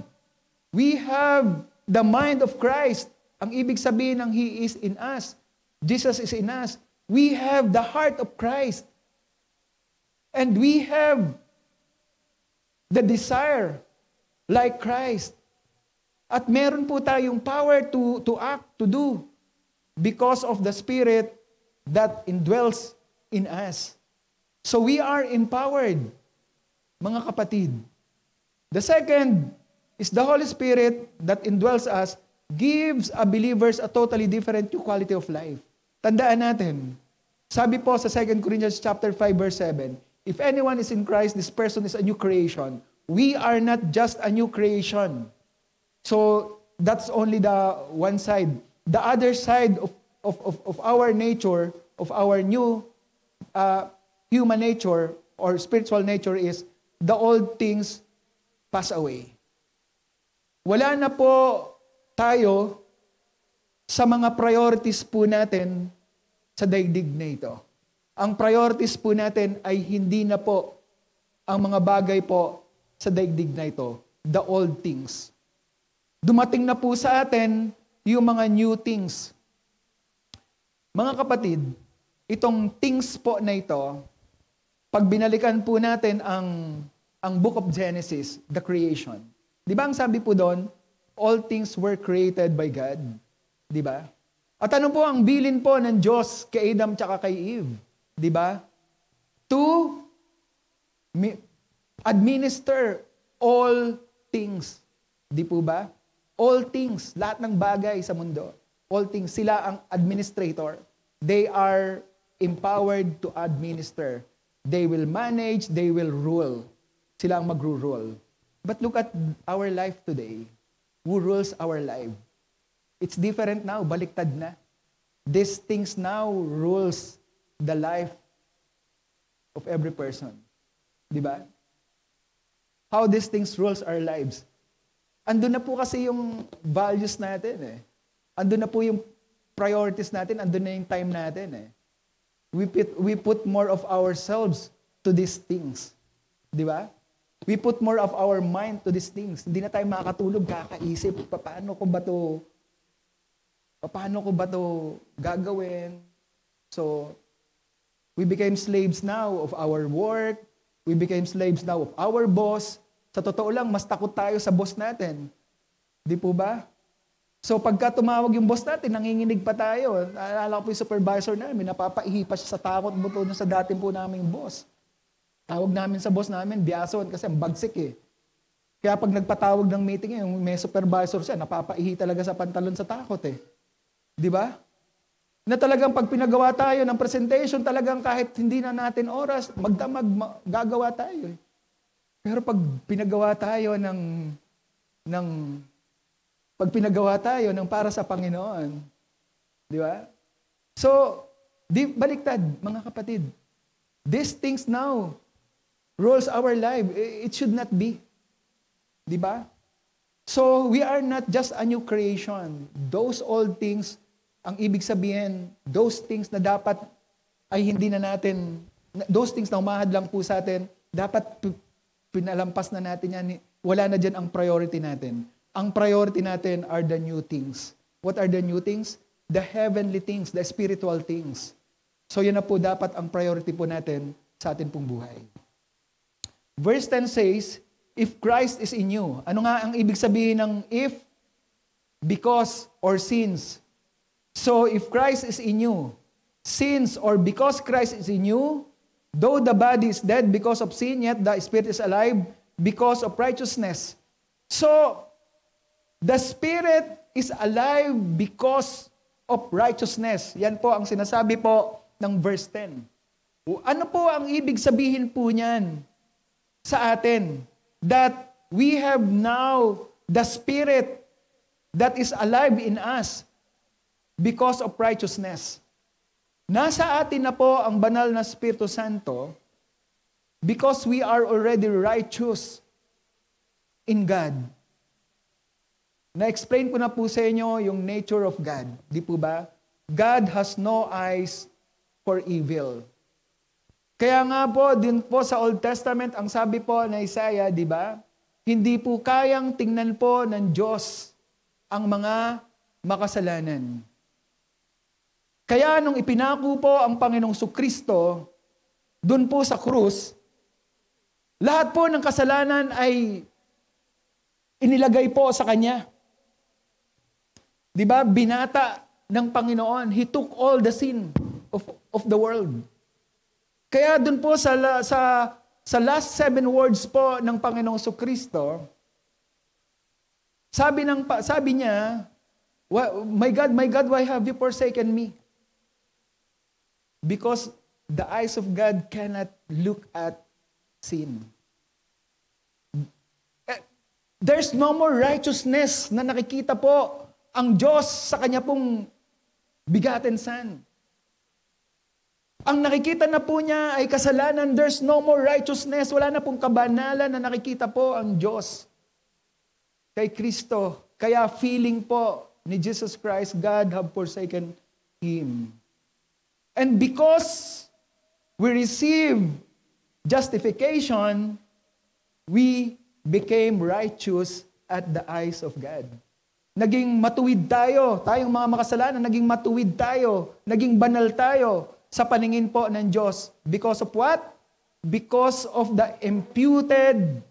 the mind of Christ. Ang ibig sabihin ng He is in us. Jesus is in us. We have the heart of Christ. And we have the desire like Christ. At meron po tayong power to act, to do, because of the Spirit that indwells in us. So we are empowered, mga kapatid. The second is the Holy Spirit that indwells us gives a believers a totally different quality of life. Tandaan natin, sabi po sa 2 Corinthians chapter 5 verse 7, if anyone is in Christ, this person is a new creation. We are not just a new creation. So that's only the one side. The other side of our nature, of our new human nature or spiritual nature is the old things pass away. Wala na po tayo sa mga priorities po natin sa daigdig na ito. Ang priorities po natin ay hindi na po ang mga bagay po sa daigdig na ito, the old things. Dumating na po sa atin yung mga new things. Mga kapatid, itong things po na ito, pag binalikan po natin ang Book of Genesis, the creation. Di ba ang sabi po doon, all things were created by God. Di ba? At ano po ang bilin po ng Diyos kay Adam tsaka kay Eve? Di ba? To administer all things. Di po ba? All things, lahat ng bagay sa mundo. All things, sila ang administrator. They are empowered to administer. They will manage, they will rule. Sila ang magru-rule. But look at our life today. Who rules our life? It's different now, baliktad na. These things now rules the life of every person. Di ba? How these things rules our lives. Andun na po kasi yung values natin eh. Andun na po yung priorities natin, andun na yung time natin eh. We put more of ourselves to these things. Di ba? We put more of our mind to these things. Hindi na tayo makakatulog, kakaisip, paano ko ba to gagawin? So, we became slaves now of our work. We became slaves now of our boss. Sa totoo lang, mas takot tayo sa boss natin. Di po ba? So pagka tumawag yung boss natin, nanginginig pa tayo. Naalala ko po yung supervisor namin, napapaihi pa siya sa takot mo to sa dating po naming boss. Tawag namin sa boss namin, biyason, kasi ang bagsik eh. Kaya pag nagpatawag ng meeting, yung may supervisor siya, napapaihi talaga sa pantalon sa takot eh. Di ba? Na talagang pag pinagawa tayo ng presentation, talagang kahit hindi na natin oras, magdamag, gagawa tayo eh. Pero pag pinagawa tayo ng pag pinagawa tayo ng para sa Panginoon, di ba? So, baliktad, mga kapatid. These things now rules our life. It should not be. Di ba? So, we are not just a new creation. Those old things, ang ibig sabihin, those things na dapat ay hindi na natin, those things na umahad lang po sa atin, dapat pinalampas na natin yan. Wala na dyan ang priority natin. Ang priority natin are the new things. What are the new things? The heavenly things, the spiritual things. So yun na po dapat ang priority po natin sa atin pong buhay. Verse 10 says, if Christ is in you. Ano nga ang ibig sabihin ng if? Because or since. So if Christ is in you, since or because Christ is in you, though the body is dead because of sin, yet the spirit is alive because of righteousness. So, the spirit is alive because of righteousness. Yan po ang sinasabi po ng verse 10. Ano po ang ibig sabihin po niyan sa atin? That we have now the spirit that is alive in us because of righteousness. Nasa atin na po ang banal na Espiritu Santo because we are already righteous in God. Na-explain ko na po sa inyo yung nature of God. Di po ba? God has no eyes for evil. Kaya nga po, din po sa Old Testament, ang sabi po na Isaiah, di ba? Hindi po kayang tingnan po ng Diyos ang mga makasalanan. Kaya nung ipinako po ang Panginoong Kristo doon po sa krus, lahat po ng kasalanan ay inilagay po sa Kanya. Di ba? Binata ng Panginoon. He took all the sin of the world. Kaya doon po sa last 7 words po ng Panginoong Kristo, sabi niya, my God, why have you forsaken me? Because the eyes of God cannot look at sin. There's no more righteousness na nakikita po ang Diyos sa Kanya pong begotten Son. Ang nakikita na po niya ay kasalanan. There's no more righteousness. Wala na pong kabanalan na nakikita po ang Diyos kay Kristo. Kaya feeling po ni Jesus Christ, God have forsaken Him. And because we receive justification, we became righteous at the eyes of God. Naging matuwid tayo. Tayong mga makasalanan, naging matuwid tayo. Naging banal tayo sa paningin po ng Diyos. Because of what? Because of the imputed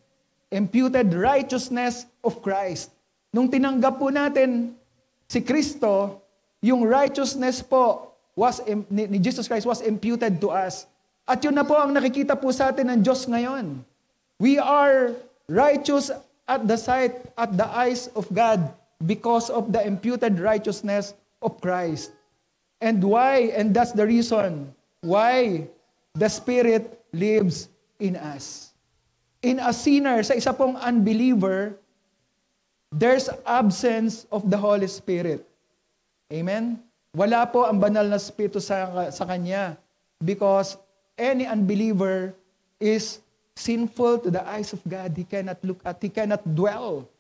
righteousness of Christ. Nung tinanggap po natin si Kristo, yung righteousness po ni Jesus Christ was imputed to us. At yun na po ang nakikita po sa atin ng Diyos ngayon. We are righteous at the sight, at the eyes of God because of the imputed righteousness of Christ. And why? And that's the reason why the Spirit lives in us. In a sinner, sa isa pong unbeliever, there's absence of the Holy Spirit. Amen? Wala po ang banal na Espiritu sa kanya because any unbeliever is sinful to the eyes of God. He cannot look at, he cannot dwell.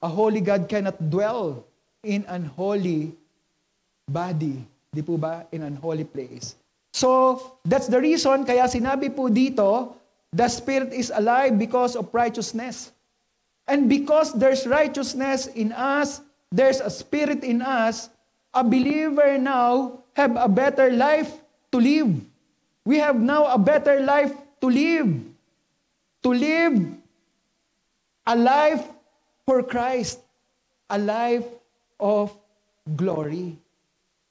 A holy God cannot dwell in unholy body. Di po ba? In unholy place. So, that's the reason, kaya sinabi po dito, the Spirit is alive because of righteousness. And because there's righteousness in us, there's a Spirit in us, a believer now have a better life to live. We have now a better life to live. To live a life for Christ. A life of glory.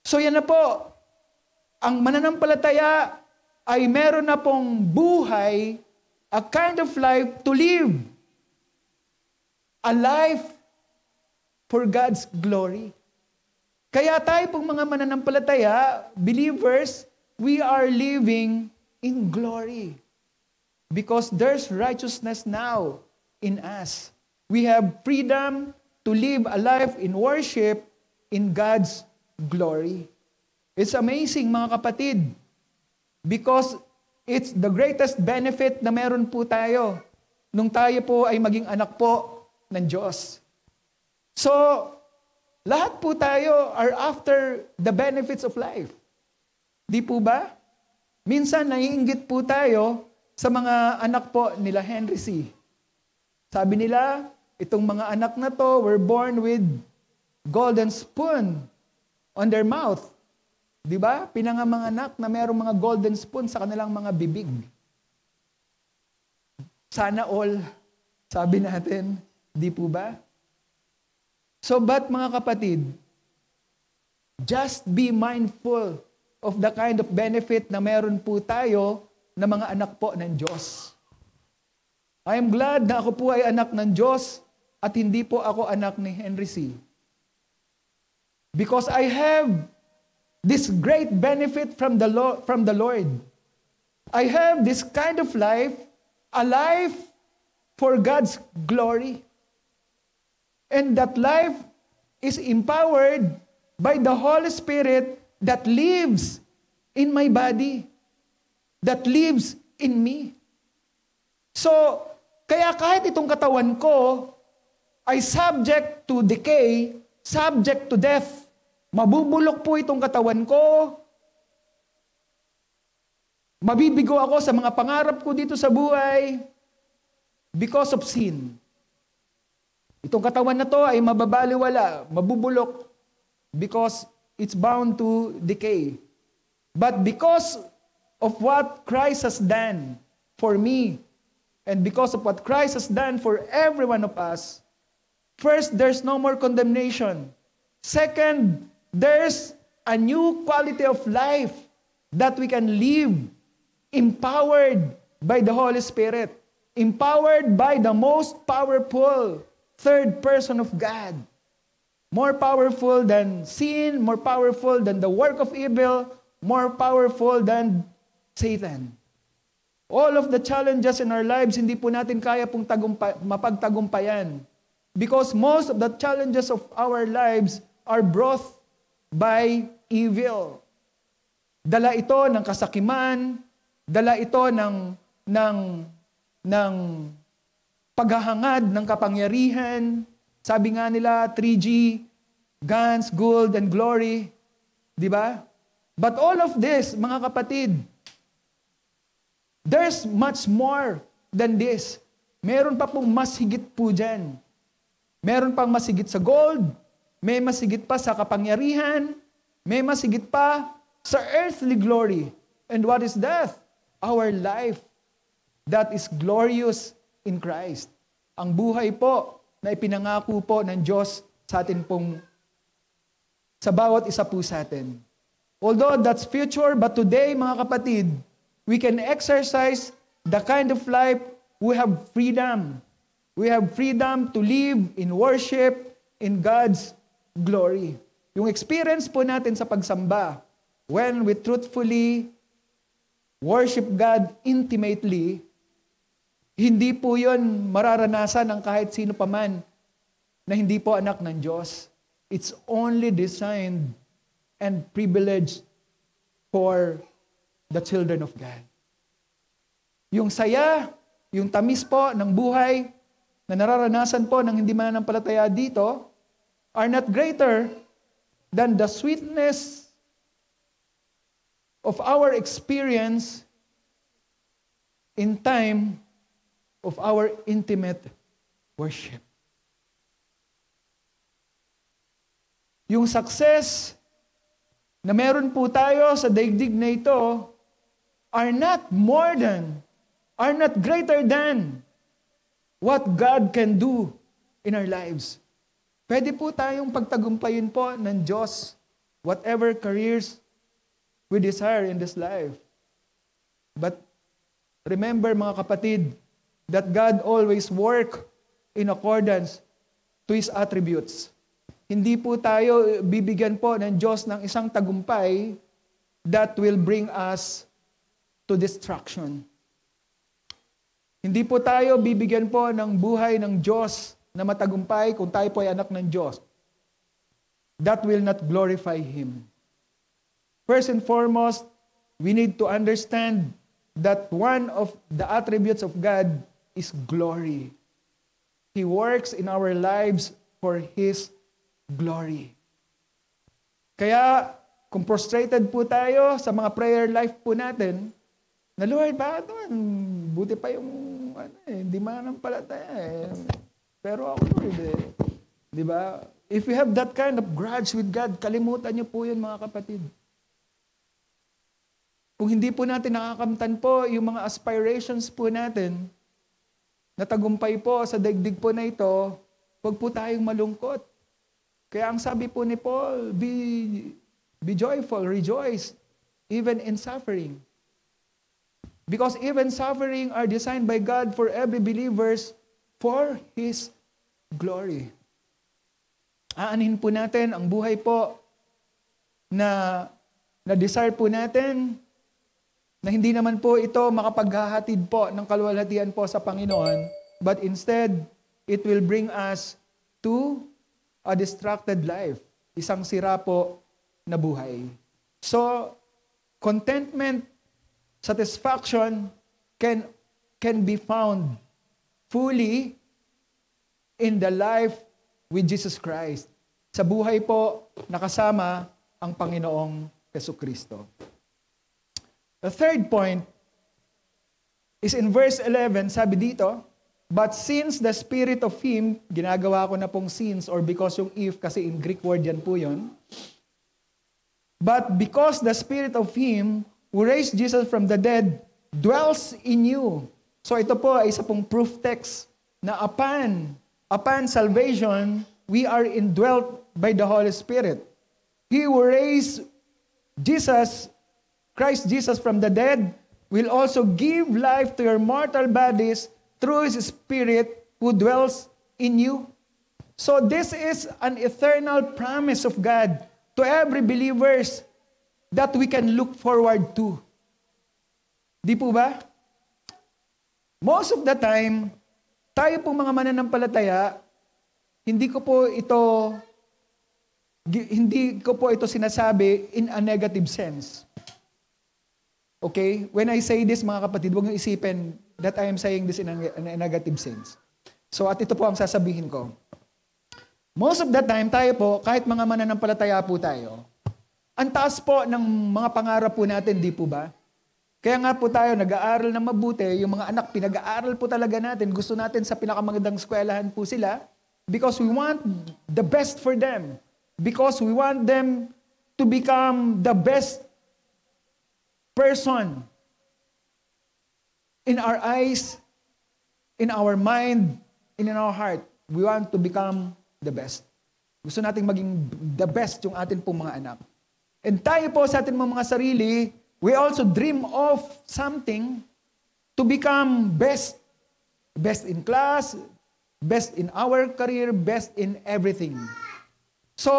So yan na po. Ang mananampalataya ay meron na pong buhay, a kind of life to live. A life for God's glory. Kaya tayo pong mga mananampalataya, believers, we are living in glory. because there's righteousness now in us. We have freedom to live a life in worship in God's glory. It's amazing, mga kapatid, because it's the greatest benefit na meron po tayo nung tayo po ay maging anak po ng Diyos. So, lahat po tayo are after the benefits of life. Di po ba? Minsan, naiinggit po tayo sa mga anak po nila Henry C. Sabi nila, itong mga anak na to were born with golden spoon on their mouth. Di ba? Pinangamanganak na mayroong mga golden spoon sa kanilang mga bibig. Sana all, sabi natin, di po ba? So, but mga kapatid, just be mindful of the kind of benefit na meron po tayo na mga anak po ng Diyos. I am glad na ako po ay anak ng Diyos at hindi po ako anak ni Henry C. Because I have this great benefit from the Lord. I have this kind of life, a life for God's glory. And that life is empowered by the Holy Spirit that lives in my body, that lives in me. So, kaya kahit itong katawan ko ay subject to decay, subject to death, mabubulok po itong katawan ko, mabibigo ako sa mga pangarap ko dito sa buhay because of sin. Itong katawan na to ay mababaliwala, mabubulok because it's bound to decay. But because of what Christ has done for me, and because of what Christ has done for every one of us, first, there's no more condemnation. Second, there's a new quality of life that we can live, empowered by the Holy Spirit, empowered by the most powerful third person of God. More powerful than sin, more powerful than the work of evil, more powerful than Satan. All of the challenges in our lives, hindi po natin kaya pong mapagtagumpayan. Because most of the challenges of our lives are brought by evil. Dala ito ng kasakiman, dala ito ng paghahangad ng kapangyarihan. Sabi nga nila, 3G, guns, gold, and glory. Di ba? But all of this, mga kapatid, there's much more than this. Meron pa pong mas higit po dyan. Meron pang mas higit sa gold, may mas higit pa sa kapangyarihan, may mas higit pa sa earthly glory. And what is that? Our life that is glorious in Christ. Ang buhay po na ipinangako po ng Diyos sa atin pong, sa bawat isa po sa atin. Although that's future, but today, mga kapatid, we can exercise the kind of life we have freedom. We have freedom to live in worship in God's glory. Yung experience po natin sa pagsamba, when we truthfully worship God intimately, hindi po yun mararanasan ng kahit sino paman na hindi po anak ng Diyos. It's only designed and privileged for the children of God. Yung saya, yung tamis po ng buhay na nararanasan po ng hindi mananampalataya dito are not greater than the sweetness of our experience in time of our intimate worship. Yung success na meron po tayo sa daigdig na ito are not greater than what God can do in our lives. Pwede po tayong pagtagumpayin po ng Diyos whatever careers we desire in this life. But remember, mga kapatid, that God always work in accordance to His attributes. Hindi po tayo bibigyan po ng Diyos ng isang tagumpay that will bring us to destruction. Hindi po tayo bibigyan po ng buhay ng Diyos na matagumpay kung tayo po ay anak ng Diyos. That will not glorify Him. First and foremost, we need to understand that one of the attributes of God is glory. He works in our lives for His glory. Kaya, kung prostrated po tayo sa mga prayer life po natin, na Lord, bakit naman, buti pa yung, hindi mananampalataya Pero ako, Lord, di ba? If you have that kind of grudge with God, kalimutan niyo po yun, mga kapatid. Kung hindi po natin nakakamtan po yung mga aspirations po natin, natagumpay po sa daigdig po na ito, huwag po tayong malungkot. Kaya ang sabi po ni Paul, be joyful, rejoice, even in suffering. Because even suffering are designed by God for every believers for His glory. Aanhin po natin ang buhay po na desire po natin na hindi naman po ito makapaghahatid po ng kaluwalhatian po sa Panginoon, but instead, it will bring us to a distracted life. Isang sira po na buhay. So, contentment, satisfaction can be found fully in the life with Jesus Christ. Sa buhay po nakasama ang Panginoong Jesucristo. The third point is in verse 11, sabi dito, but since the spirit of Him, ginagawa ko na pong since or because yung if kasi in Greek word yan po yun, but because the spirit of Him who raised Jesus from the dead dwells in you. So ito po ay isa pong proof text na upon salvation, we are indwelt by the Holy Spirit. He who raised Christ Jesus from the dead will also give life to your mortal bodies through His Spirit who dwells in you. So this is an eternal promise of God to every believers that we can look forward to. Di po ba? Most of the time, tayo po mga mananampalataya, hindi ko po ito sinasabi in a negative sense. Okay? When I say this, mga kapatid, huwag niyo isipin that I am saying this in a negative sense. So, at ito po ang sasabihin ko. Most of the time, tayo po, kahit mga mananampalataya po tayo, ang taas po ng mga pangarap po natin, di po ba? Kaya nga po tayo, nag-aaral na mabuti, yung mga anak, pinag-aaral po talaga natin, gusto natin sa pinakamagandang eskwelahan po sila, because we want the best for them. Because we want them to become the best person in our eyes, in our mind, and in our heart. We want to become the best. Gusto nating maging the best yung atin pong mga anak. And tayo po sa atin mga sarili, we also dream of something to become best. Best in class, best in our career, best in everything. So,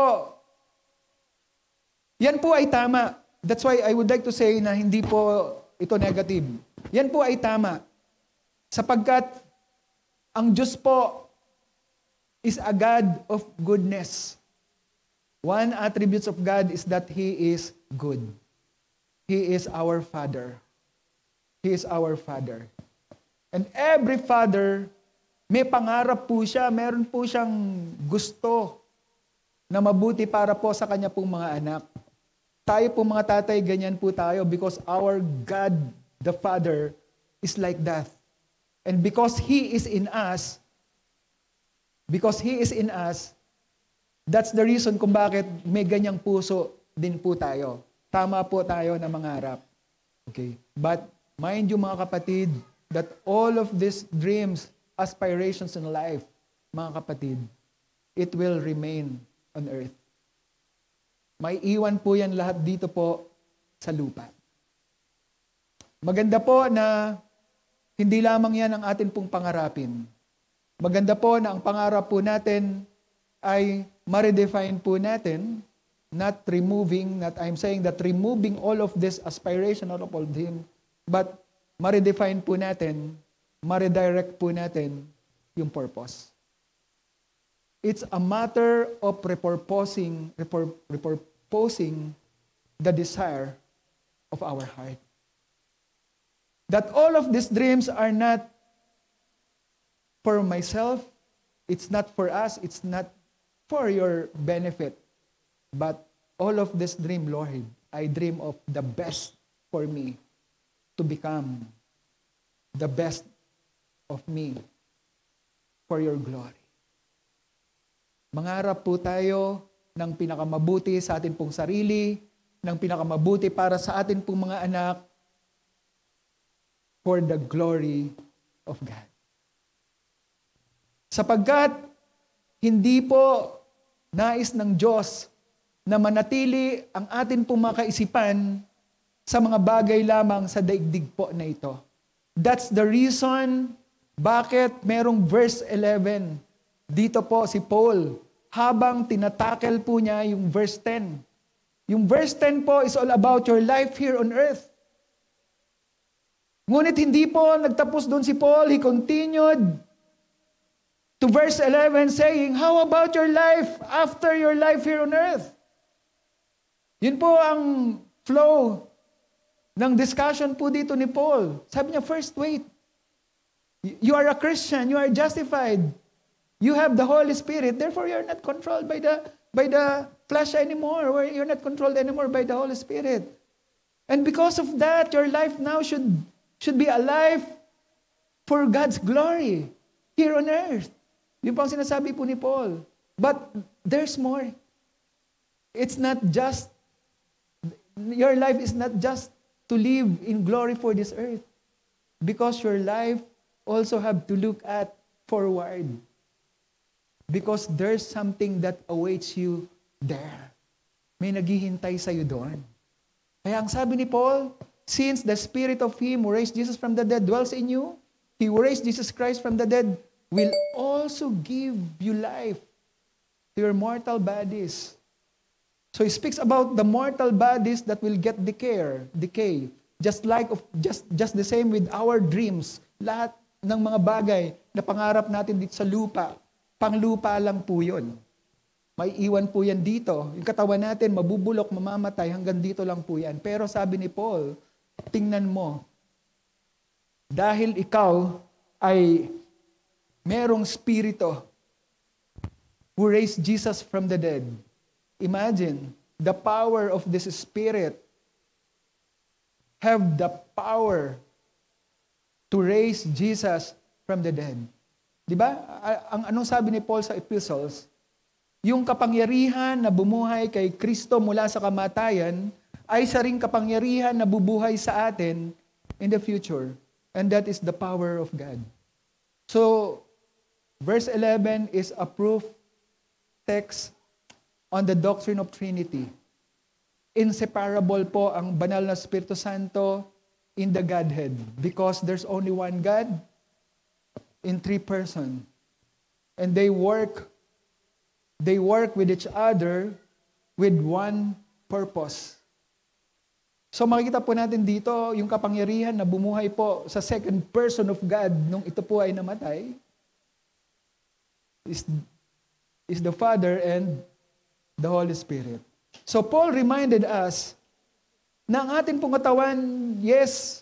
yan po ay tama. That's why I would like to say na hindi po ito negative. Yan po ay tama. Sapagkat ang Diyos po is a God of goodness. One attribute of God is that He is good. He is our Father. He is our Father. And every father, may pangarap po siya, meron po siyang gusto na mabuti para po sa kanya pong mga anak. Tayo po mga tatay, ganyan po tayo because our God, the Father, is like that. And because He is in us, that's the reason kung bakit may ganyang puso din po tayo. Tama po tayo na mangarap. Okay? But mind you mga kapatid, that all of these dreams, aspirations in life, mga kapatid, it will remain on earth. May iwan po yan lahat dito po sa lupa. Maganda po na hindi lamang yan ang atin pong pangarapin. Maganda po na ang pangarap po natin ay ma-redefine po natin, not I'm saying that removing all of this aspiration, all of them, but ma-redefine po natin ma-redirect po natin yung purpose. It's a matter of repurposing the desire of our heart. That all of these dreams are not for myself, it's not for us, it's not for your benefit. But all of this dream, Lord, I dream of the best for me to become the best of me for your glory. Mangarap po tayo ng pinakamabuti sa atin pong sarili, ng pinakamabuti para sa atin pong mga anak, for the glory of God. Sapagkat hindi po nais ng Diyos na manatili ang atin pong mga kaisipan sa mga bagay lamang sa daigdig po na ito. That's the reason bakit merong verse 11. Dito po si Paul, habang tinatakel po niya yung verse 10. Yung verse 10 po is all about your life here on earth. Ngunit hindi po nagtapos doon si Paul. He continued to verse 11 saying, how about your life after your life here on earth? Yun po ang flow ng discussion po dito ni Paul. Sabi niya, first, wait. You are a Christian. You are justified. You have the Holy Spirit. Therefore, you're not controlled by the flesh anymore. Or you're not controlled anymore by the Holy Spirit. And because of that, your life now should be a life for God's glory here on earth. Yun po ang sinasabi po ni Paul. But there's more. It's not just, your life is not just to live in glory for this earth. Because your life also have to look at forward. Because there's something that awaits you there. May naghihintay sa'yo doon. Kaya ang sabi ni Paul, since the Spirit of Him who raised Jesus from the dead dwells in you, He who raised Jesus Christ from the dead will also give you life to your mortal bodies. So He speaks about the mortal bodies that will get decay. Just the same with our dreams. Lahat ng mga bagay na pangarap natin dito sa lupa, panglupa lang po yun. May iwan po yan dito. Yung katawan natin, mabubulok, mamamatay, hanggang dito lang po yan. Pero sabi ni Paul, tingnan mo, dahil ikaw ay merong spirito who raised Jesus from the dead. Imagine, the power of this Spirit have the power to raise Jesus from the dead. Diba? Anong sabi ni Paul sa epistles? Yung kapangyarihan na bumuhay kay Kristo mula sa kamatayan ay isa ring kapangyarihan na bubuhay sa atin in the future. And that is the power of God. So, verse 11 is a proof text on the doctrine of Trinity. Inseparable po ang banal na Espiritu Santo in the Godhead because there's only one God in three persons. And they work with each other with one purpose. So makikita po natin dito yung kapangyarihan na bumuhay po sa second person of God nung ito po ay namatay is the Father and the Holy Spirit. So Paul reminded us na ang ating pong katawan, yes,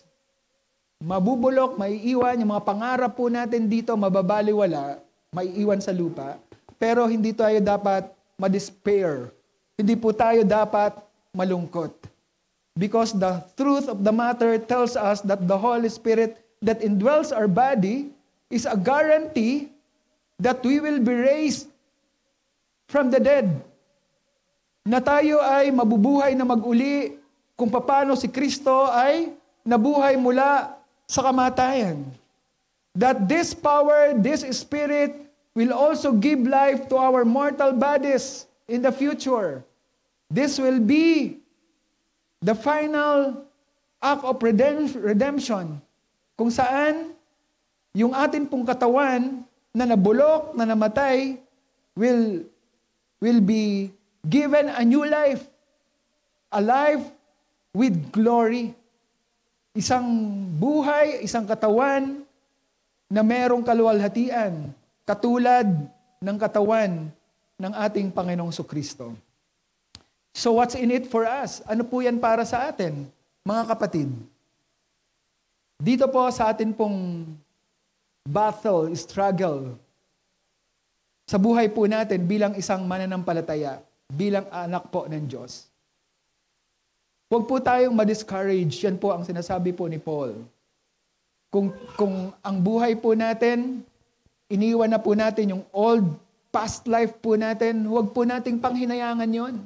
mabubulok, maiiwan, yung mga pangarap po natin dito, mababaliwala, maiiwan sa lupa. Pero hindi tayo dapat ma-despair. Hindi po tayo dapat malungkot. Because the truth of the matter tells us that the Holy Spirit that indwells our body is a guarantee that we will be raised from the dead. Na tayo ay mabubuhay na mag-uli kung paano si Kristo ay nabuhay mula sa kamatayan. That this power, this Spirit, will also give life to our mortal bodies in the future. This will be the final act of redemption, kung saan yung atin pong katawan na nabulok, na namatay, will be given a new life. A life with glory. Isang buhay, isang katawan na merong kaluwalhatian, katulad ng katawan ng ating Panginoong Kristo. So what's in it for us? Ano po yan para sa atin, mga kapatid? Dito po sa atin pong battle, struggle, sa buhay po natin bilang isang mananampalataya, bilang anak po ng Diyos. Huwag po tayong ma-discourage. Yan po ang sinasabi po ni Paul. Kung ang buhay po natin, iniwan na po natin yung old past life po natin, huwag po nating panghinayangan yon.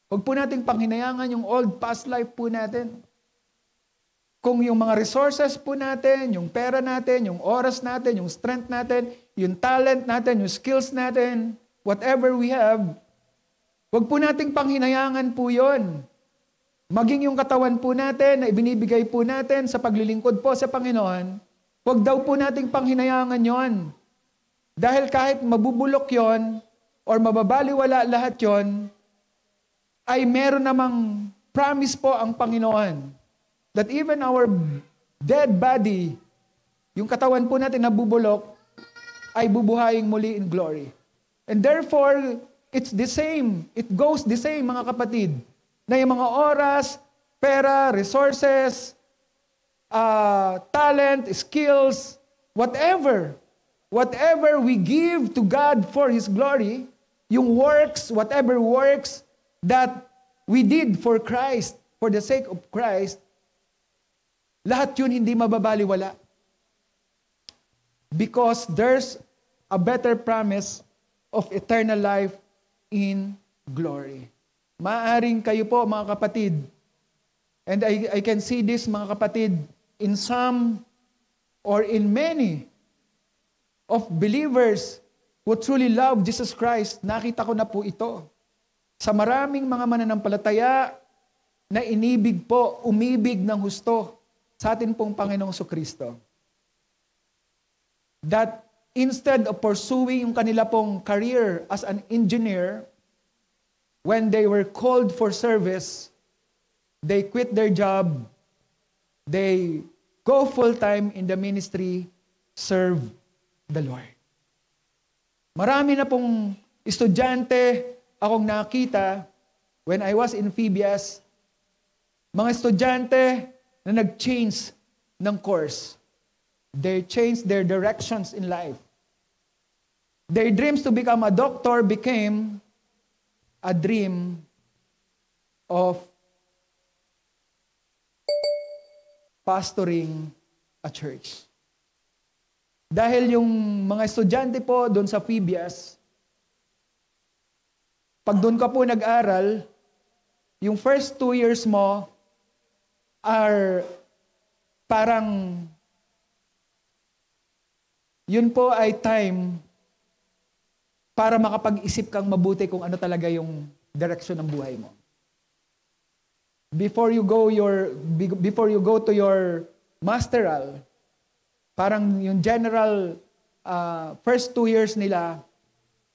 Huwag po nating panghinayangan yung old past life po natin. Kung yung mga resources po natin, yung pera natin, yung oras natin, yung strength natin, yung talent natin, yung skills natin, whatever we have, huwag po nating panghinayangan po yon. Maging yung katawan po natin na ibinibigay po natin sa paglilingkod po sa Panginoon, huwag daw po nating panghinayangan yon. Dahil kahit mabubulok yon or mababaliwala lahat yon, ay meron namang promise po ang Panginoon that even our dead body, yung katawan po natin na bubulok, ay bubuhayin muli in glory. And therefore, it's the same. It goes the same, mga kapatid, na yung mga oras, pera, resources, talent, skills, whatever we give to God for His glory, yung works, whatever works that we did for Christ, for the sake of Christ, lahat yun hindi mababaliwala. Because there's a better promise of eternal life in glory. Maaring kayo po, mga kapatid, and I can see this, mga kapatid, in some or in many of believers who truly love Jesus Christ. Nakita ko na po ito. Sa maraming mga mananampalataya na umibig ng husto sa atin pong Panginoong Kristo. That instead of pursuing yung kanila pong career as an engineer, when they were called for service, they quit their job, they go full-time in the ministry, serve the Lord. Marami na pong estudyante akong nakita when I was in Phoebias, mga estudyante na nag-change ng course. They changed their directions in life. Their dreams to become a doctor became a dream of pastoring a church. Dahil yung mga estudyante po doon sa Phoebias, pag doon ka po nag-aral, yung first 2 years mo are parang yun po ay time para makapag-isip kang mabuti kung ano talaga yung direksyon ng buhay mo. Before you go to your masteral, parang yung general first 2 years nila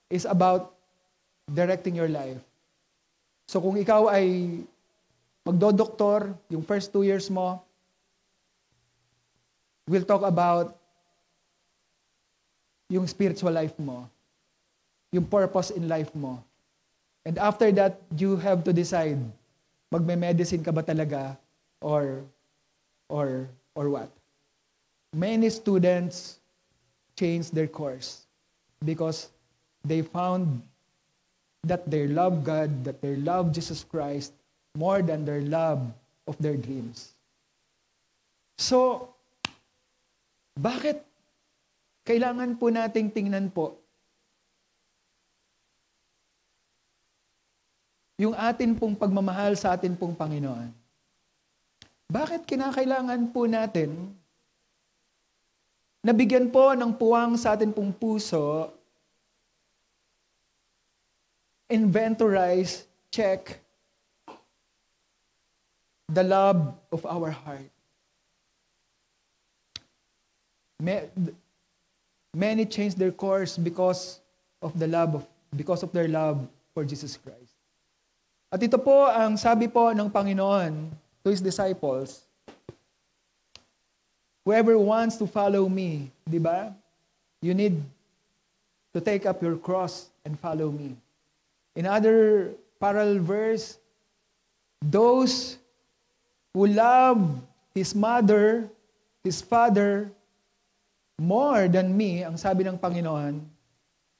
is about directing your life. So kung ikaw ay magdodoktor, yung first 2 years mo, we'll talk about yung spiritual life mo, yung purpose in life mo. And after that, you have to decide, magme-medicine ka ba talaga or what? Many students change their course because they found that they love God, that they love Jesus Christ more than their love of their dreams. So, bakit kailangan po nating tingnan po yung atin pong pagmamahal sa atin pong Panginoon? Bakit kinakailangan po natin na bigyan po ng puwang sa atin pong puso, inventorize, check the love of our heart? Many change their course because of their love for Jesus Christ. At ito po ang sabi po ng Panginoon to His disciples whoever wants to follow me, di ba? You need to take up your cross and follow me. In other parallel verse, those who love his mother, his father, more than me, ang sabi ng Panginoon,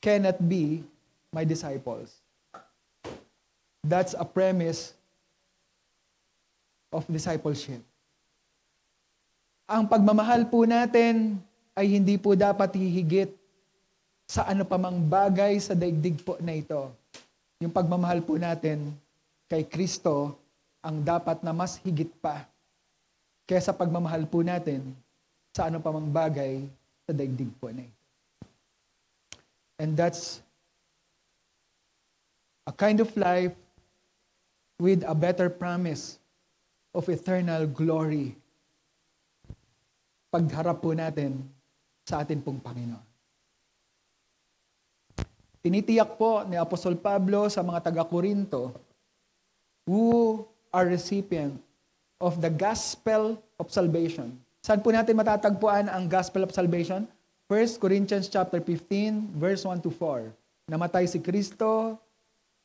cannot be my disciples. That's a premise of discipleship. Ang pagmamahal po natin ay hindi po dapat hihigit sa ano pa mang bagay sa daigdig po na ito. Yung pagmamahal po natin kay Kristo ang dapat na mas higit pa kaysa pagmamahal po natin sa ano pa mang bagay sa daigdig po na ito. And that's a kind of life with a better promise of eternal glory pagharap po natin sa atin pong Panginoon. Tinitiyak po ni Apostol Pablo sa mga taga-Korinto who are recipient of the gospel of salvation. Saan po natin matatagpuan ang gospel of salvation? 1 Corinthians chapter 15, verse 1 to 4. Namatay si Kristo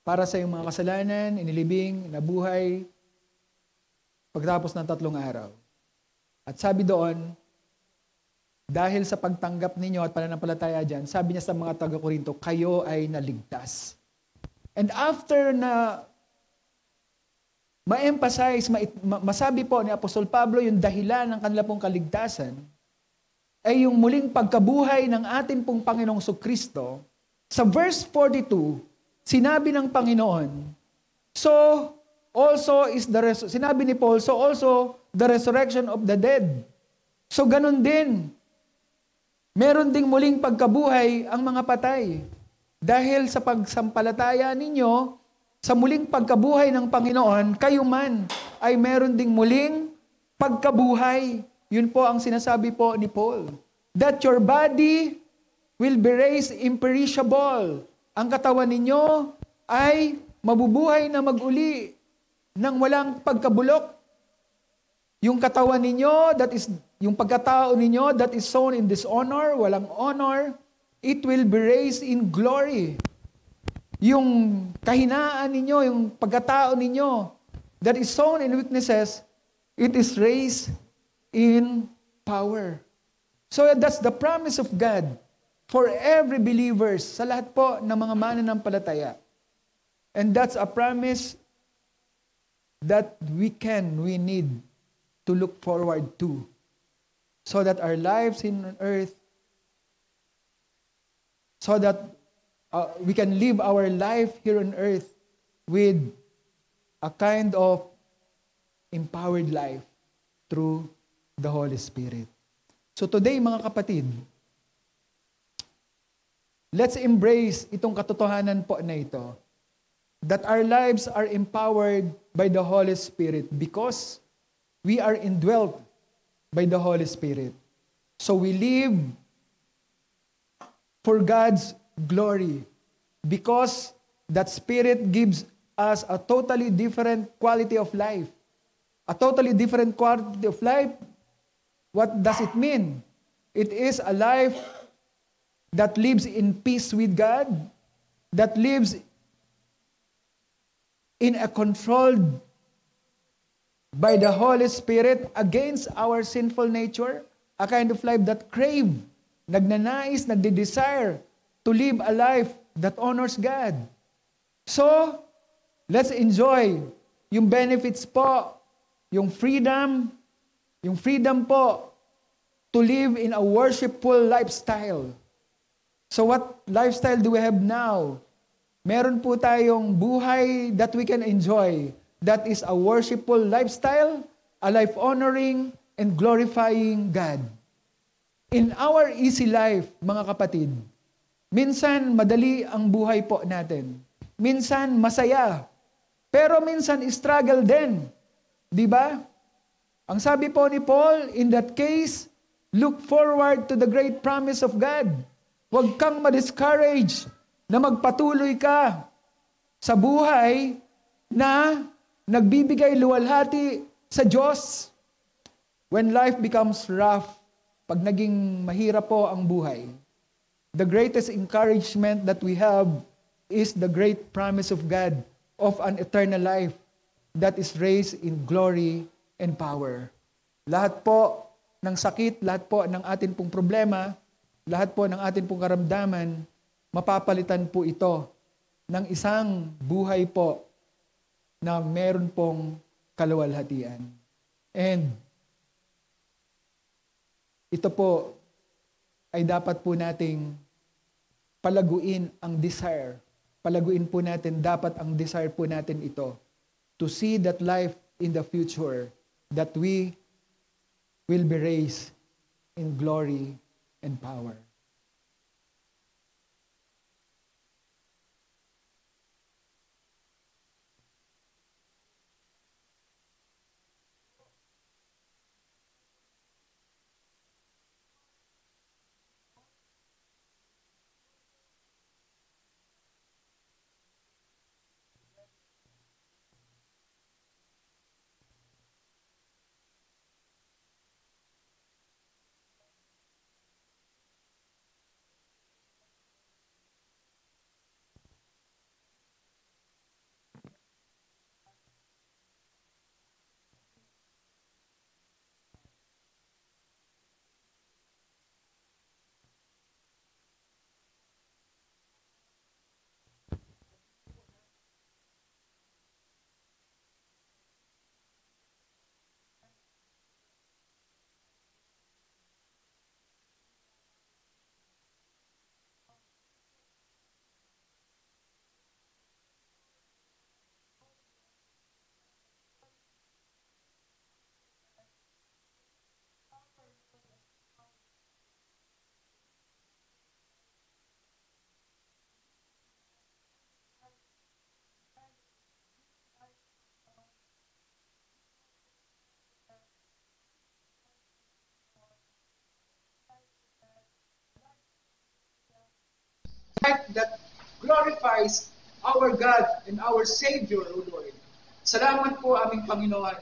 para sa iyong mga kasalanan, inilibing, nabuhay, pagtapos ng 3 araw. At sabi doon, dahil sa pagtanggap ninyo at pananampalataya dyan, sabi niya sa mga taga-Korinto, kayo ay naligtas. And after na ma-emphasize, masabi po ni Apostol Pablo yung dahilan ng kanila pong kaligtasan, ay yung muling pagkabuhay ng ating pong Panginoong Kristo. Sa verse 42, sinabi ng Panginoon, so also is sinabi ni Paul, so also the resurrection of the dead. So ganun din, meron ding muling pagkabuhay ang mga patay. Dahil sa pagsampalataya ninyo, sa muling pagkabuhay ng Panginoon, kayo man ay meron ding muling pagkabuhay. Yun po ang sinasabi po ni Paul. That your body will be raised imperishable. Ang katawan ninyo ay mabubuhay na mag-uli nang walang pagkabulok. Yung katawan ninyo, that is, yung pagkatao ninyo that is sown in dishonor, walang honor, it will be raised in glory. Yung kahinaan ninyo, yung pagkatao ninyo that is sown in weaknesses, it is raised in power. So that's the promise of God for every believers, sa lahat po ng mga mananampalataya. And that's a promise that we need to look forward to, so that our lives in earth, so that we can live our life here on earth with a kind of empowered life through the Holy Spirit. So today, mga kapatid, let's embrace itong katotohanan po na ito, that our lives are empowered by the Holy Spirit because we are indwelt by the Holy Spirit. So we live for God's glory because that Spirit gives us a totally different quality of life. A totally different quality of life. What does it mean? It is a life that lives in peace with God, that lives in a controlled by the Holy Spirit against our sinful nature, a kind of life that crave, nagnanais, nagde-desire to live a life that honors God. So, let's enjoy yung benefits po, yung freedom po to live in a worshipful lifestyle. So what lifestyle do we have now? Meron po tayong buhay that we can enjoy. That is a worshipful lifestyle, a life honoring and glorifying God. In our easy life, mga kapatid, minsan madali ang buhay po natin. Minsan masaya. Pero minsan struggle din. Di ba? Ang sabi po ni Paul, in that case, look forward to the great promise of God. Huwag kang ma-discourage na magpatuloy ka sa buhay na nagbibigay luwalhati sa Diyos. When life becomes rough, pag naging mahirap po ang buhay, the greatest encouragement that we have is the great promise of God of an eternal life that is raised in glory and power. Lahat po ng sakit, lahat po ng atin pong problema, lahat po ng atin pong karamdaman, mapapalitan po ito ng isang buhay po na meron pong kaluwalhatian. And ito po ay dapat po nating palaguin ang desire. Palaguin po natin, dapat ang desire po natin ito. To see that life in the future, that we will be raised in glory and power. That glorifies our God and our Savior, O Lord. Salamat po aming Panginoon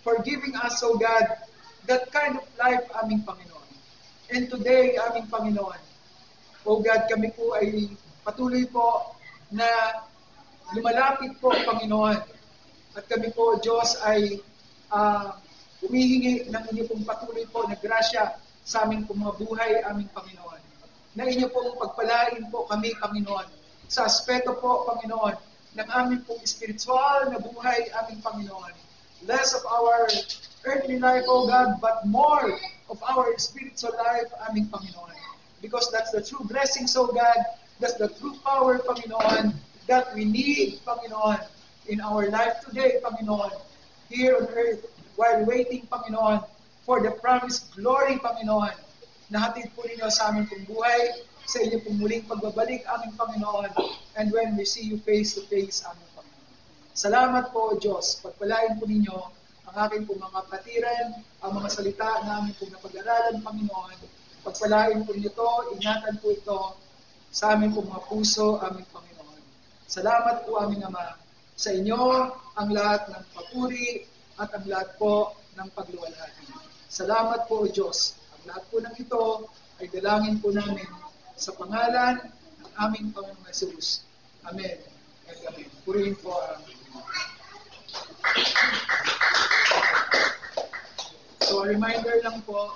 for giving us, O God, that kind of life aming Panginoon. And today, aming Panginoon, O God, kami po ay patuloy po na lumalapit po, Panginoon. At kami po, Diyos, ay humihingi ng inyo pong patuloy po na grasya sa aming pong mga buhay, aming Panginoon. Na inyo pong pagpalain po kami, Panginoon, sa aspeto po, Panginoon, ng aming pong spiritual na buhay, aming Panginoon. Less of our earthly life, O God, but more of our spiritual life, aming Panginoon. Because that's the true blessings, O God, that's the true power, Panginoon, that we need, Panginoon, in our life today, Panginoon, here on earth, while waiting, Panginoon, for the promised glory, Panginoon, na hatid po ninyo sa aming pong buhay, sa inyo pong muling pagbabalik, aming Panginoon, and when we see you face to face, aming Panginoon. Salamat po, Diyos. Pagpalain po ninyo ang aking pong mga patiran, ang mga salita na aming pong napag-aralan, Panginoon. Pagpalain po ninyo ito, ingatan po ito sa aming pong mga puso, aming Panginoon. Salamat po, aming Ama, sa inyo ang lahat ng papuri at ang lahat po ng pagluwalhati. Salamat po, O Diyos. Ang lahat po ng ito ay dalangin po namin sa pangalan ng aming Panginoong Jesus. Amen. And amen. Purihin po ang So, a reminder lang po,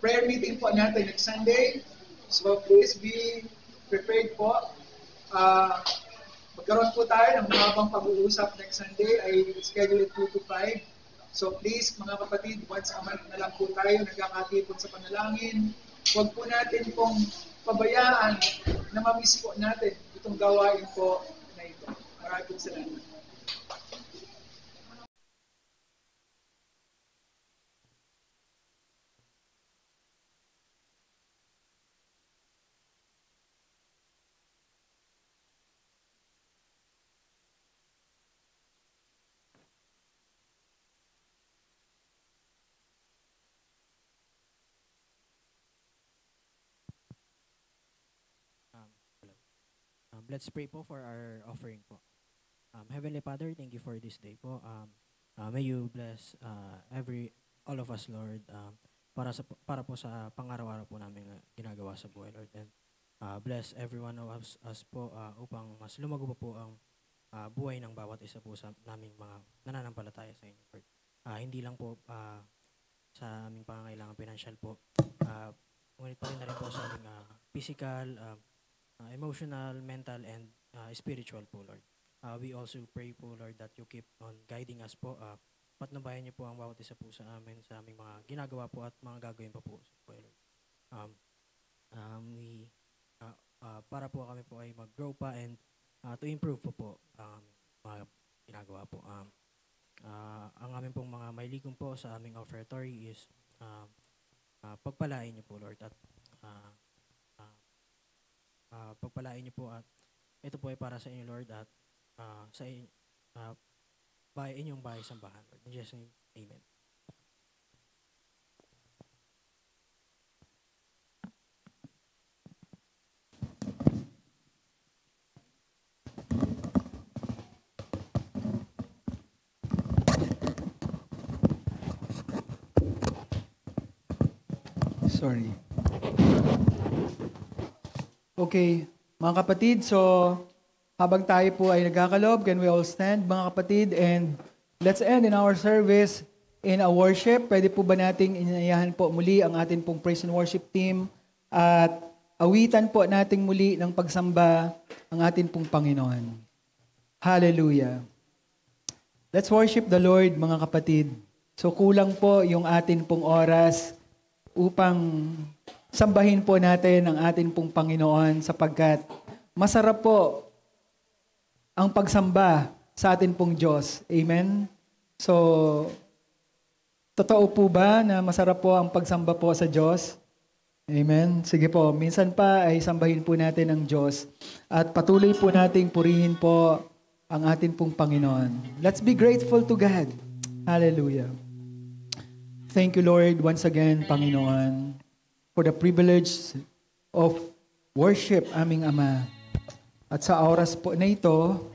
prayer meeting po natin next Sunday. So, please be prepared po. Magkaroon po tayo ng mahabang pag-uusap next Sunday ay scheduled 2 to 5. So please, mga kapatid, once a month na lang po tayo nagkakatipon sa panalangin. Huwag po natin pong pabayaan na mamiss po natin itong gawain po na ito. Maraming salamat. Hello. Let's pray po for our offering po. Heavenly Father, thank you for this day po. May you bless all of us, Lord, para po sa pang-araw-araw po namin na ginagawa sa buhay, Lord. And bless every one of us po upang mas lumago pa po ang buhay ng bawat isa po sa naming mga nananampalataya sa inyo, Lord. Hindi lang po sa aming pangangailangan financial po, ngunit pati na rin po sa aming physical, emotional, mental, and spiritual po, Lord. We also pray po, Lord, that you keep on guiding us po. Patnubayan niyo po ang bawat isa po sa amin, sa aming mga ginagawa po at mga gagawin pa po sa buhay, Lord. Para po kami po ay mag-grow pa and to improve po ang mga ginagawa po. Ang aming pong mga mailigong po sa aming offertory is pagpalain niyo po, Lord, at pagpalain niyo po at ito po ay para sa inyo, Lord, at sa inyong bahay sambahan, Lord. In Jesus' name, amen. Sorry. Okay, mga kapatid, so habang tayo po ay nagkakalob, can we all stand, mga kapatid, and let's end in our service in a worship. Pwede po ba nating inayahan po muli ang atin pong praise and worship team at awitan po nating muli ng pagsamba ang atin pong Panginoon. Hallelujah. Let's worship the Lord, mga kapatid. So kulang po yung atin pong oras upang sambahin po natin ang atin pong Panginoon sapagkat masarap po ang pagsamba sa atin pong Diyos. Amen? So, totoo po ba na masarap po ang pagsamba po sa Diyos? Amen? Sige po, minsan pa ay sambahin po natin ang Diyos at patuloy po nating purihin po ang atin pong Panginoon. Let's be grateful to God. Hallelujah. Thank you, Lord, once again, Panginoon, for the privilege of worship, aming Ama. At sa oras po na ito,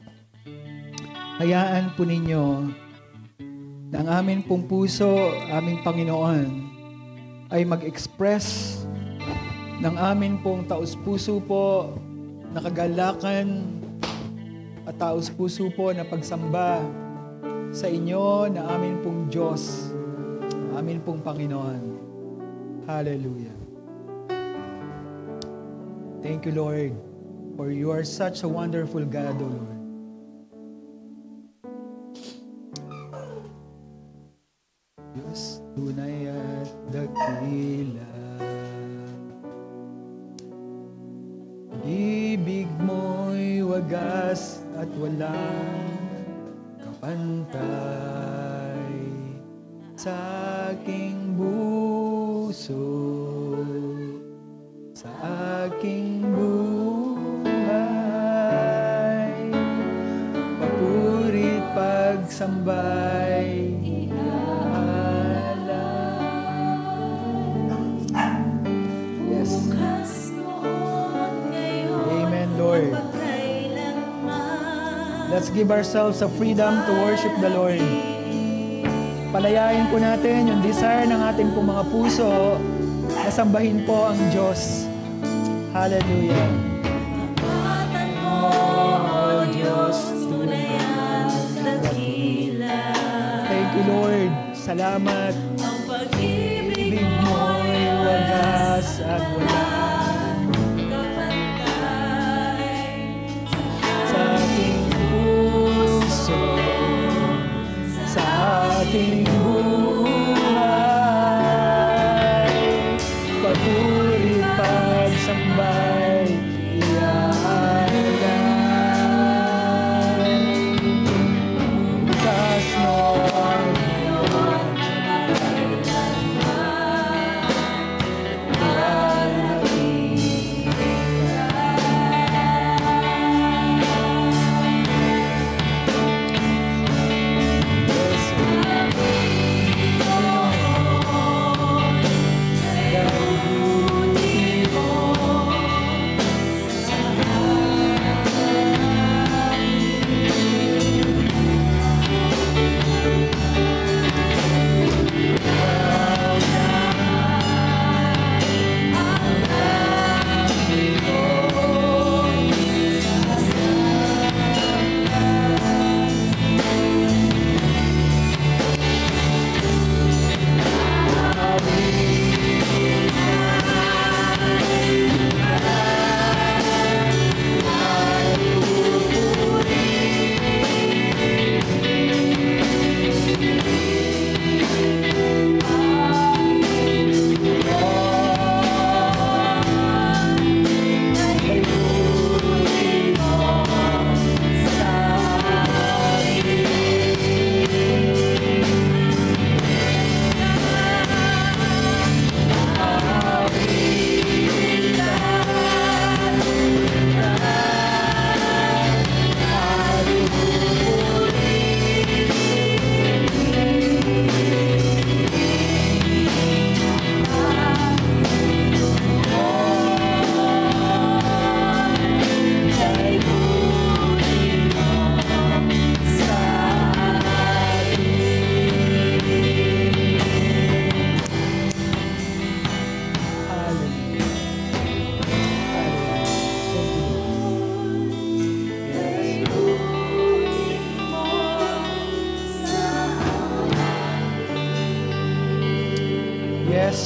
hayaan po ninyo na ang amin pong puso, aming Panginoon, ay mag-express ng amin pong taus-puso po na kagalakan at taus-puso po na pagsamba sa inyo na amin pong Diyos, amin pong Panginoon. Hallelujah. Thank you, Lord, for you are such a wonderful God, O Lord. Diyos, tunay at dakila, ibig mo'y wagas at walang kapantay sa aking buso, sa aking buhay, papurit pagsambay, yes. Amen, Lord. Let's give ourselves a freedom to worship the Lord. Palayain po natin yung desire ng ating pong mga puso na sambahin po ang Diyos. Hallelujah. Kapatan mo, O Diyos, tunay at dakila. Thank you, Lord. Salamat. Ang pag-ibig Ibig mo'y wagas at walang kapantay sa aking puso, sa aking buhay, papuri pagsambay, iaalay. Bukas noon,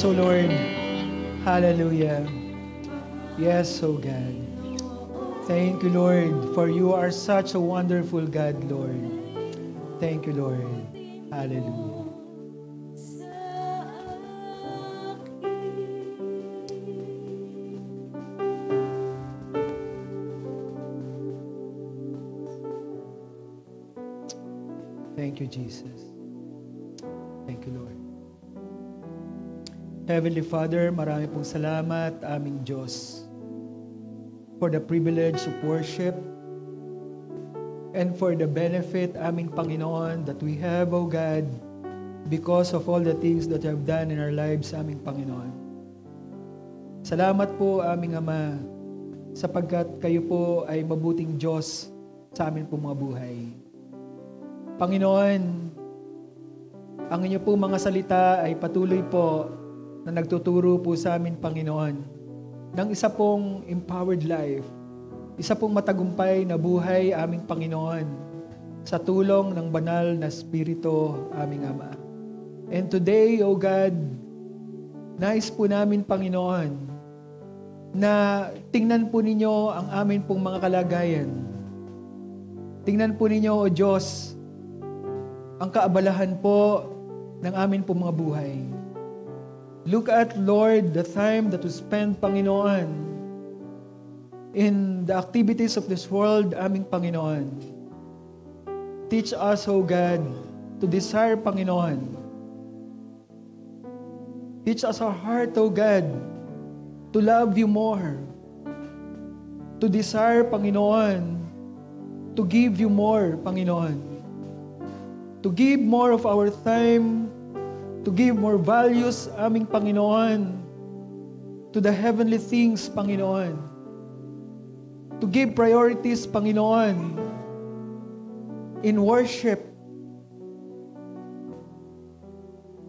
O Lord. Hallelujah. Yes, O God. Thank you, Lord, for you are such a wonderful God, Lord. Thank you, Lord. Hallelujah. Thank you, Jesus. Thank you, Lord. Heavenly Father, marami pong salamat, aming Diyos, for the privilege of worship and for the benefit, aming Panginoon, that we have, O God, because of all the things that you have done in our lives, aming Panginoon. Salamat po, aming Ama, sapagkat kayo po ay mabuting Diyos sa amin po mga buhay. Panginoon, ang inyo po mga salita ay patuloy po na nagtuturo po sa amin, Panginoon, ng isa pong empowered life, isa pong matagumpay na buhay, aming Panginoon, sa tulong ng banal na Espiritu, aming Ama. And today, O God, nais po namin, Panginoon, na tingnan po ninyo ang amin pong mga kalagayan. Tingnan po ninyo, O Diyos, ang kaabalahan po ng amin pong mga buhay. Look at, Lord, the time that we spend, Panginoon, in the activities of this world, aming Panginoon. Teach us, O God, to desire, Panginoon. Teach us our heart, O God, to love you more. To desire, Panginoon, to give you more, Panginoon. To give more of our time, to give more values, aming Panginoon, to the heavenly things, Panginoon. To give priorities, Panginoon, in worship.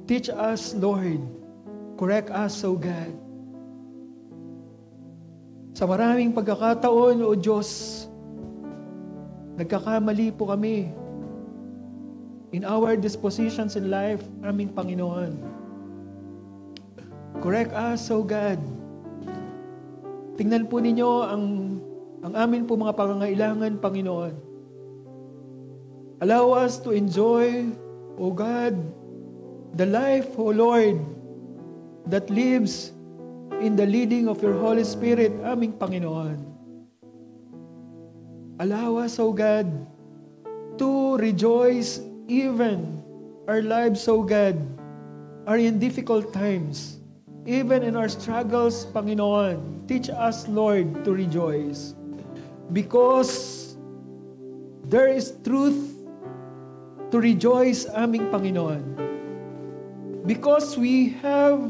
Teach us, Lord. Correct us, O God. Sa maraming pagkakataon, O Diyos, nagkakamali po kami in our dispositions in life, aming Panginoon. Correct us, O God. Tingnan po ninyo ang amin po mga pangangailangan, Panginoon. Allow us to enjoy, O God, the life, O Lord, that lives in the leading of your Holy Spirit, aming Panginoon. Allow us, O God, to rejoice even our lives, O God, are in difficult times. Even in our struggles, Panginoon, teach us, Lord, to rejoice. Because there is truth to rejoice, aming Panginoon. Because we have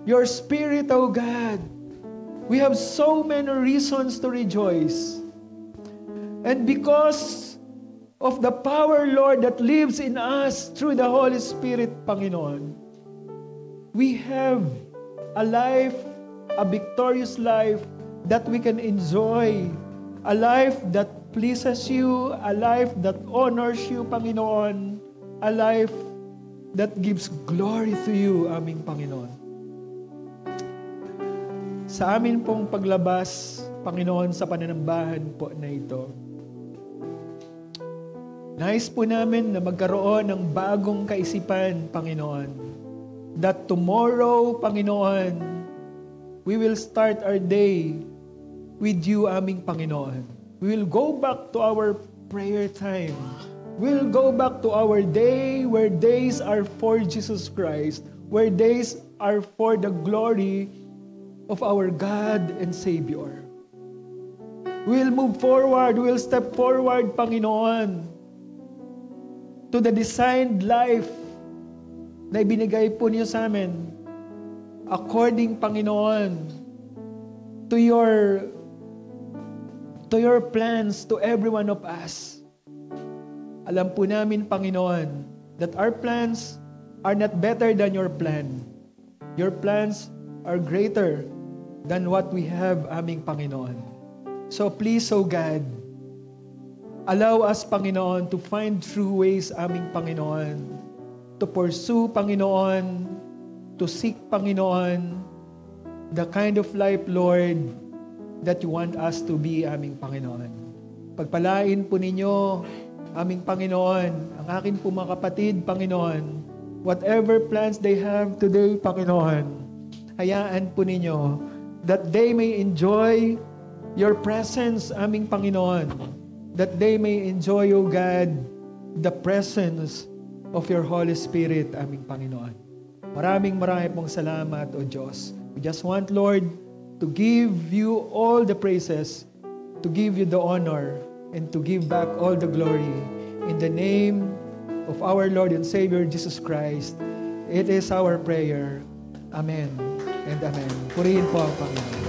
your Spirit, O God, we have so many reasons to rejoice. And because of the power, Lord, that lives in us through the Holy Spirit, Panginoon, we have a life, a victorious life that we can enjoy, a life that pleases you, a life that honors you, Panginoon, a life that gives glory to you, aming Panginoon. Sa amin pong paglabas, Panginoon, sa pananambahan po na ito, nais po namin na magkaroon ng bagong kaisipan, Panginoon. That tomorrow, Panginoon, we will start our day with you, aming Panginoon. We will go back to our prayer time. We'll go back to our day where days are for Jesus Christ, where days are for the glory of our God and Savior. We'll move forward, we'll step forward, Panginoon, to the designed life na ibinigay po niyo sa amin according, Panginoon, to your plans to every one of us. Alam po namin, Panginoon, that our plans are not better than your plan. Your plans are greater than what we have, aming Panginoon. So please, O God, allow us, Panginoon, to find true ways, aming Panginoon, to pursue, Panginoon, to seek, Panginoon, the kind of life, Lord, that you want us to be, aming Panginoon. Pagpalain po ninyo, aming Panginoon, ang aking po mga kapatid, Panginoon, whatever plans they have today, Panginoon, hayaan po ninyo that they may enjoy your presence, aming Panginoon, that they may enjoy, O God, the presence of your Holy Spirit, aming Panginoon. Maraming pong salamat, O Diyos. We just want, Lord, to give you all the praises, to give you the honor, and to give back all the glory. In the name of our Lord and Savior, Jesus Christ, it is our prayer. Amen and amen. Purihin po ang Panginoon.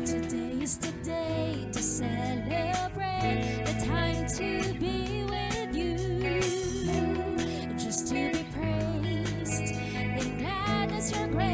Today is the day to celebrate, the time to be with you, just to be praised in gladness, your grace.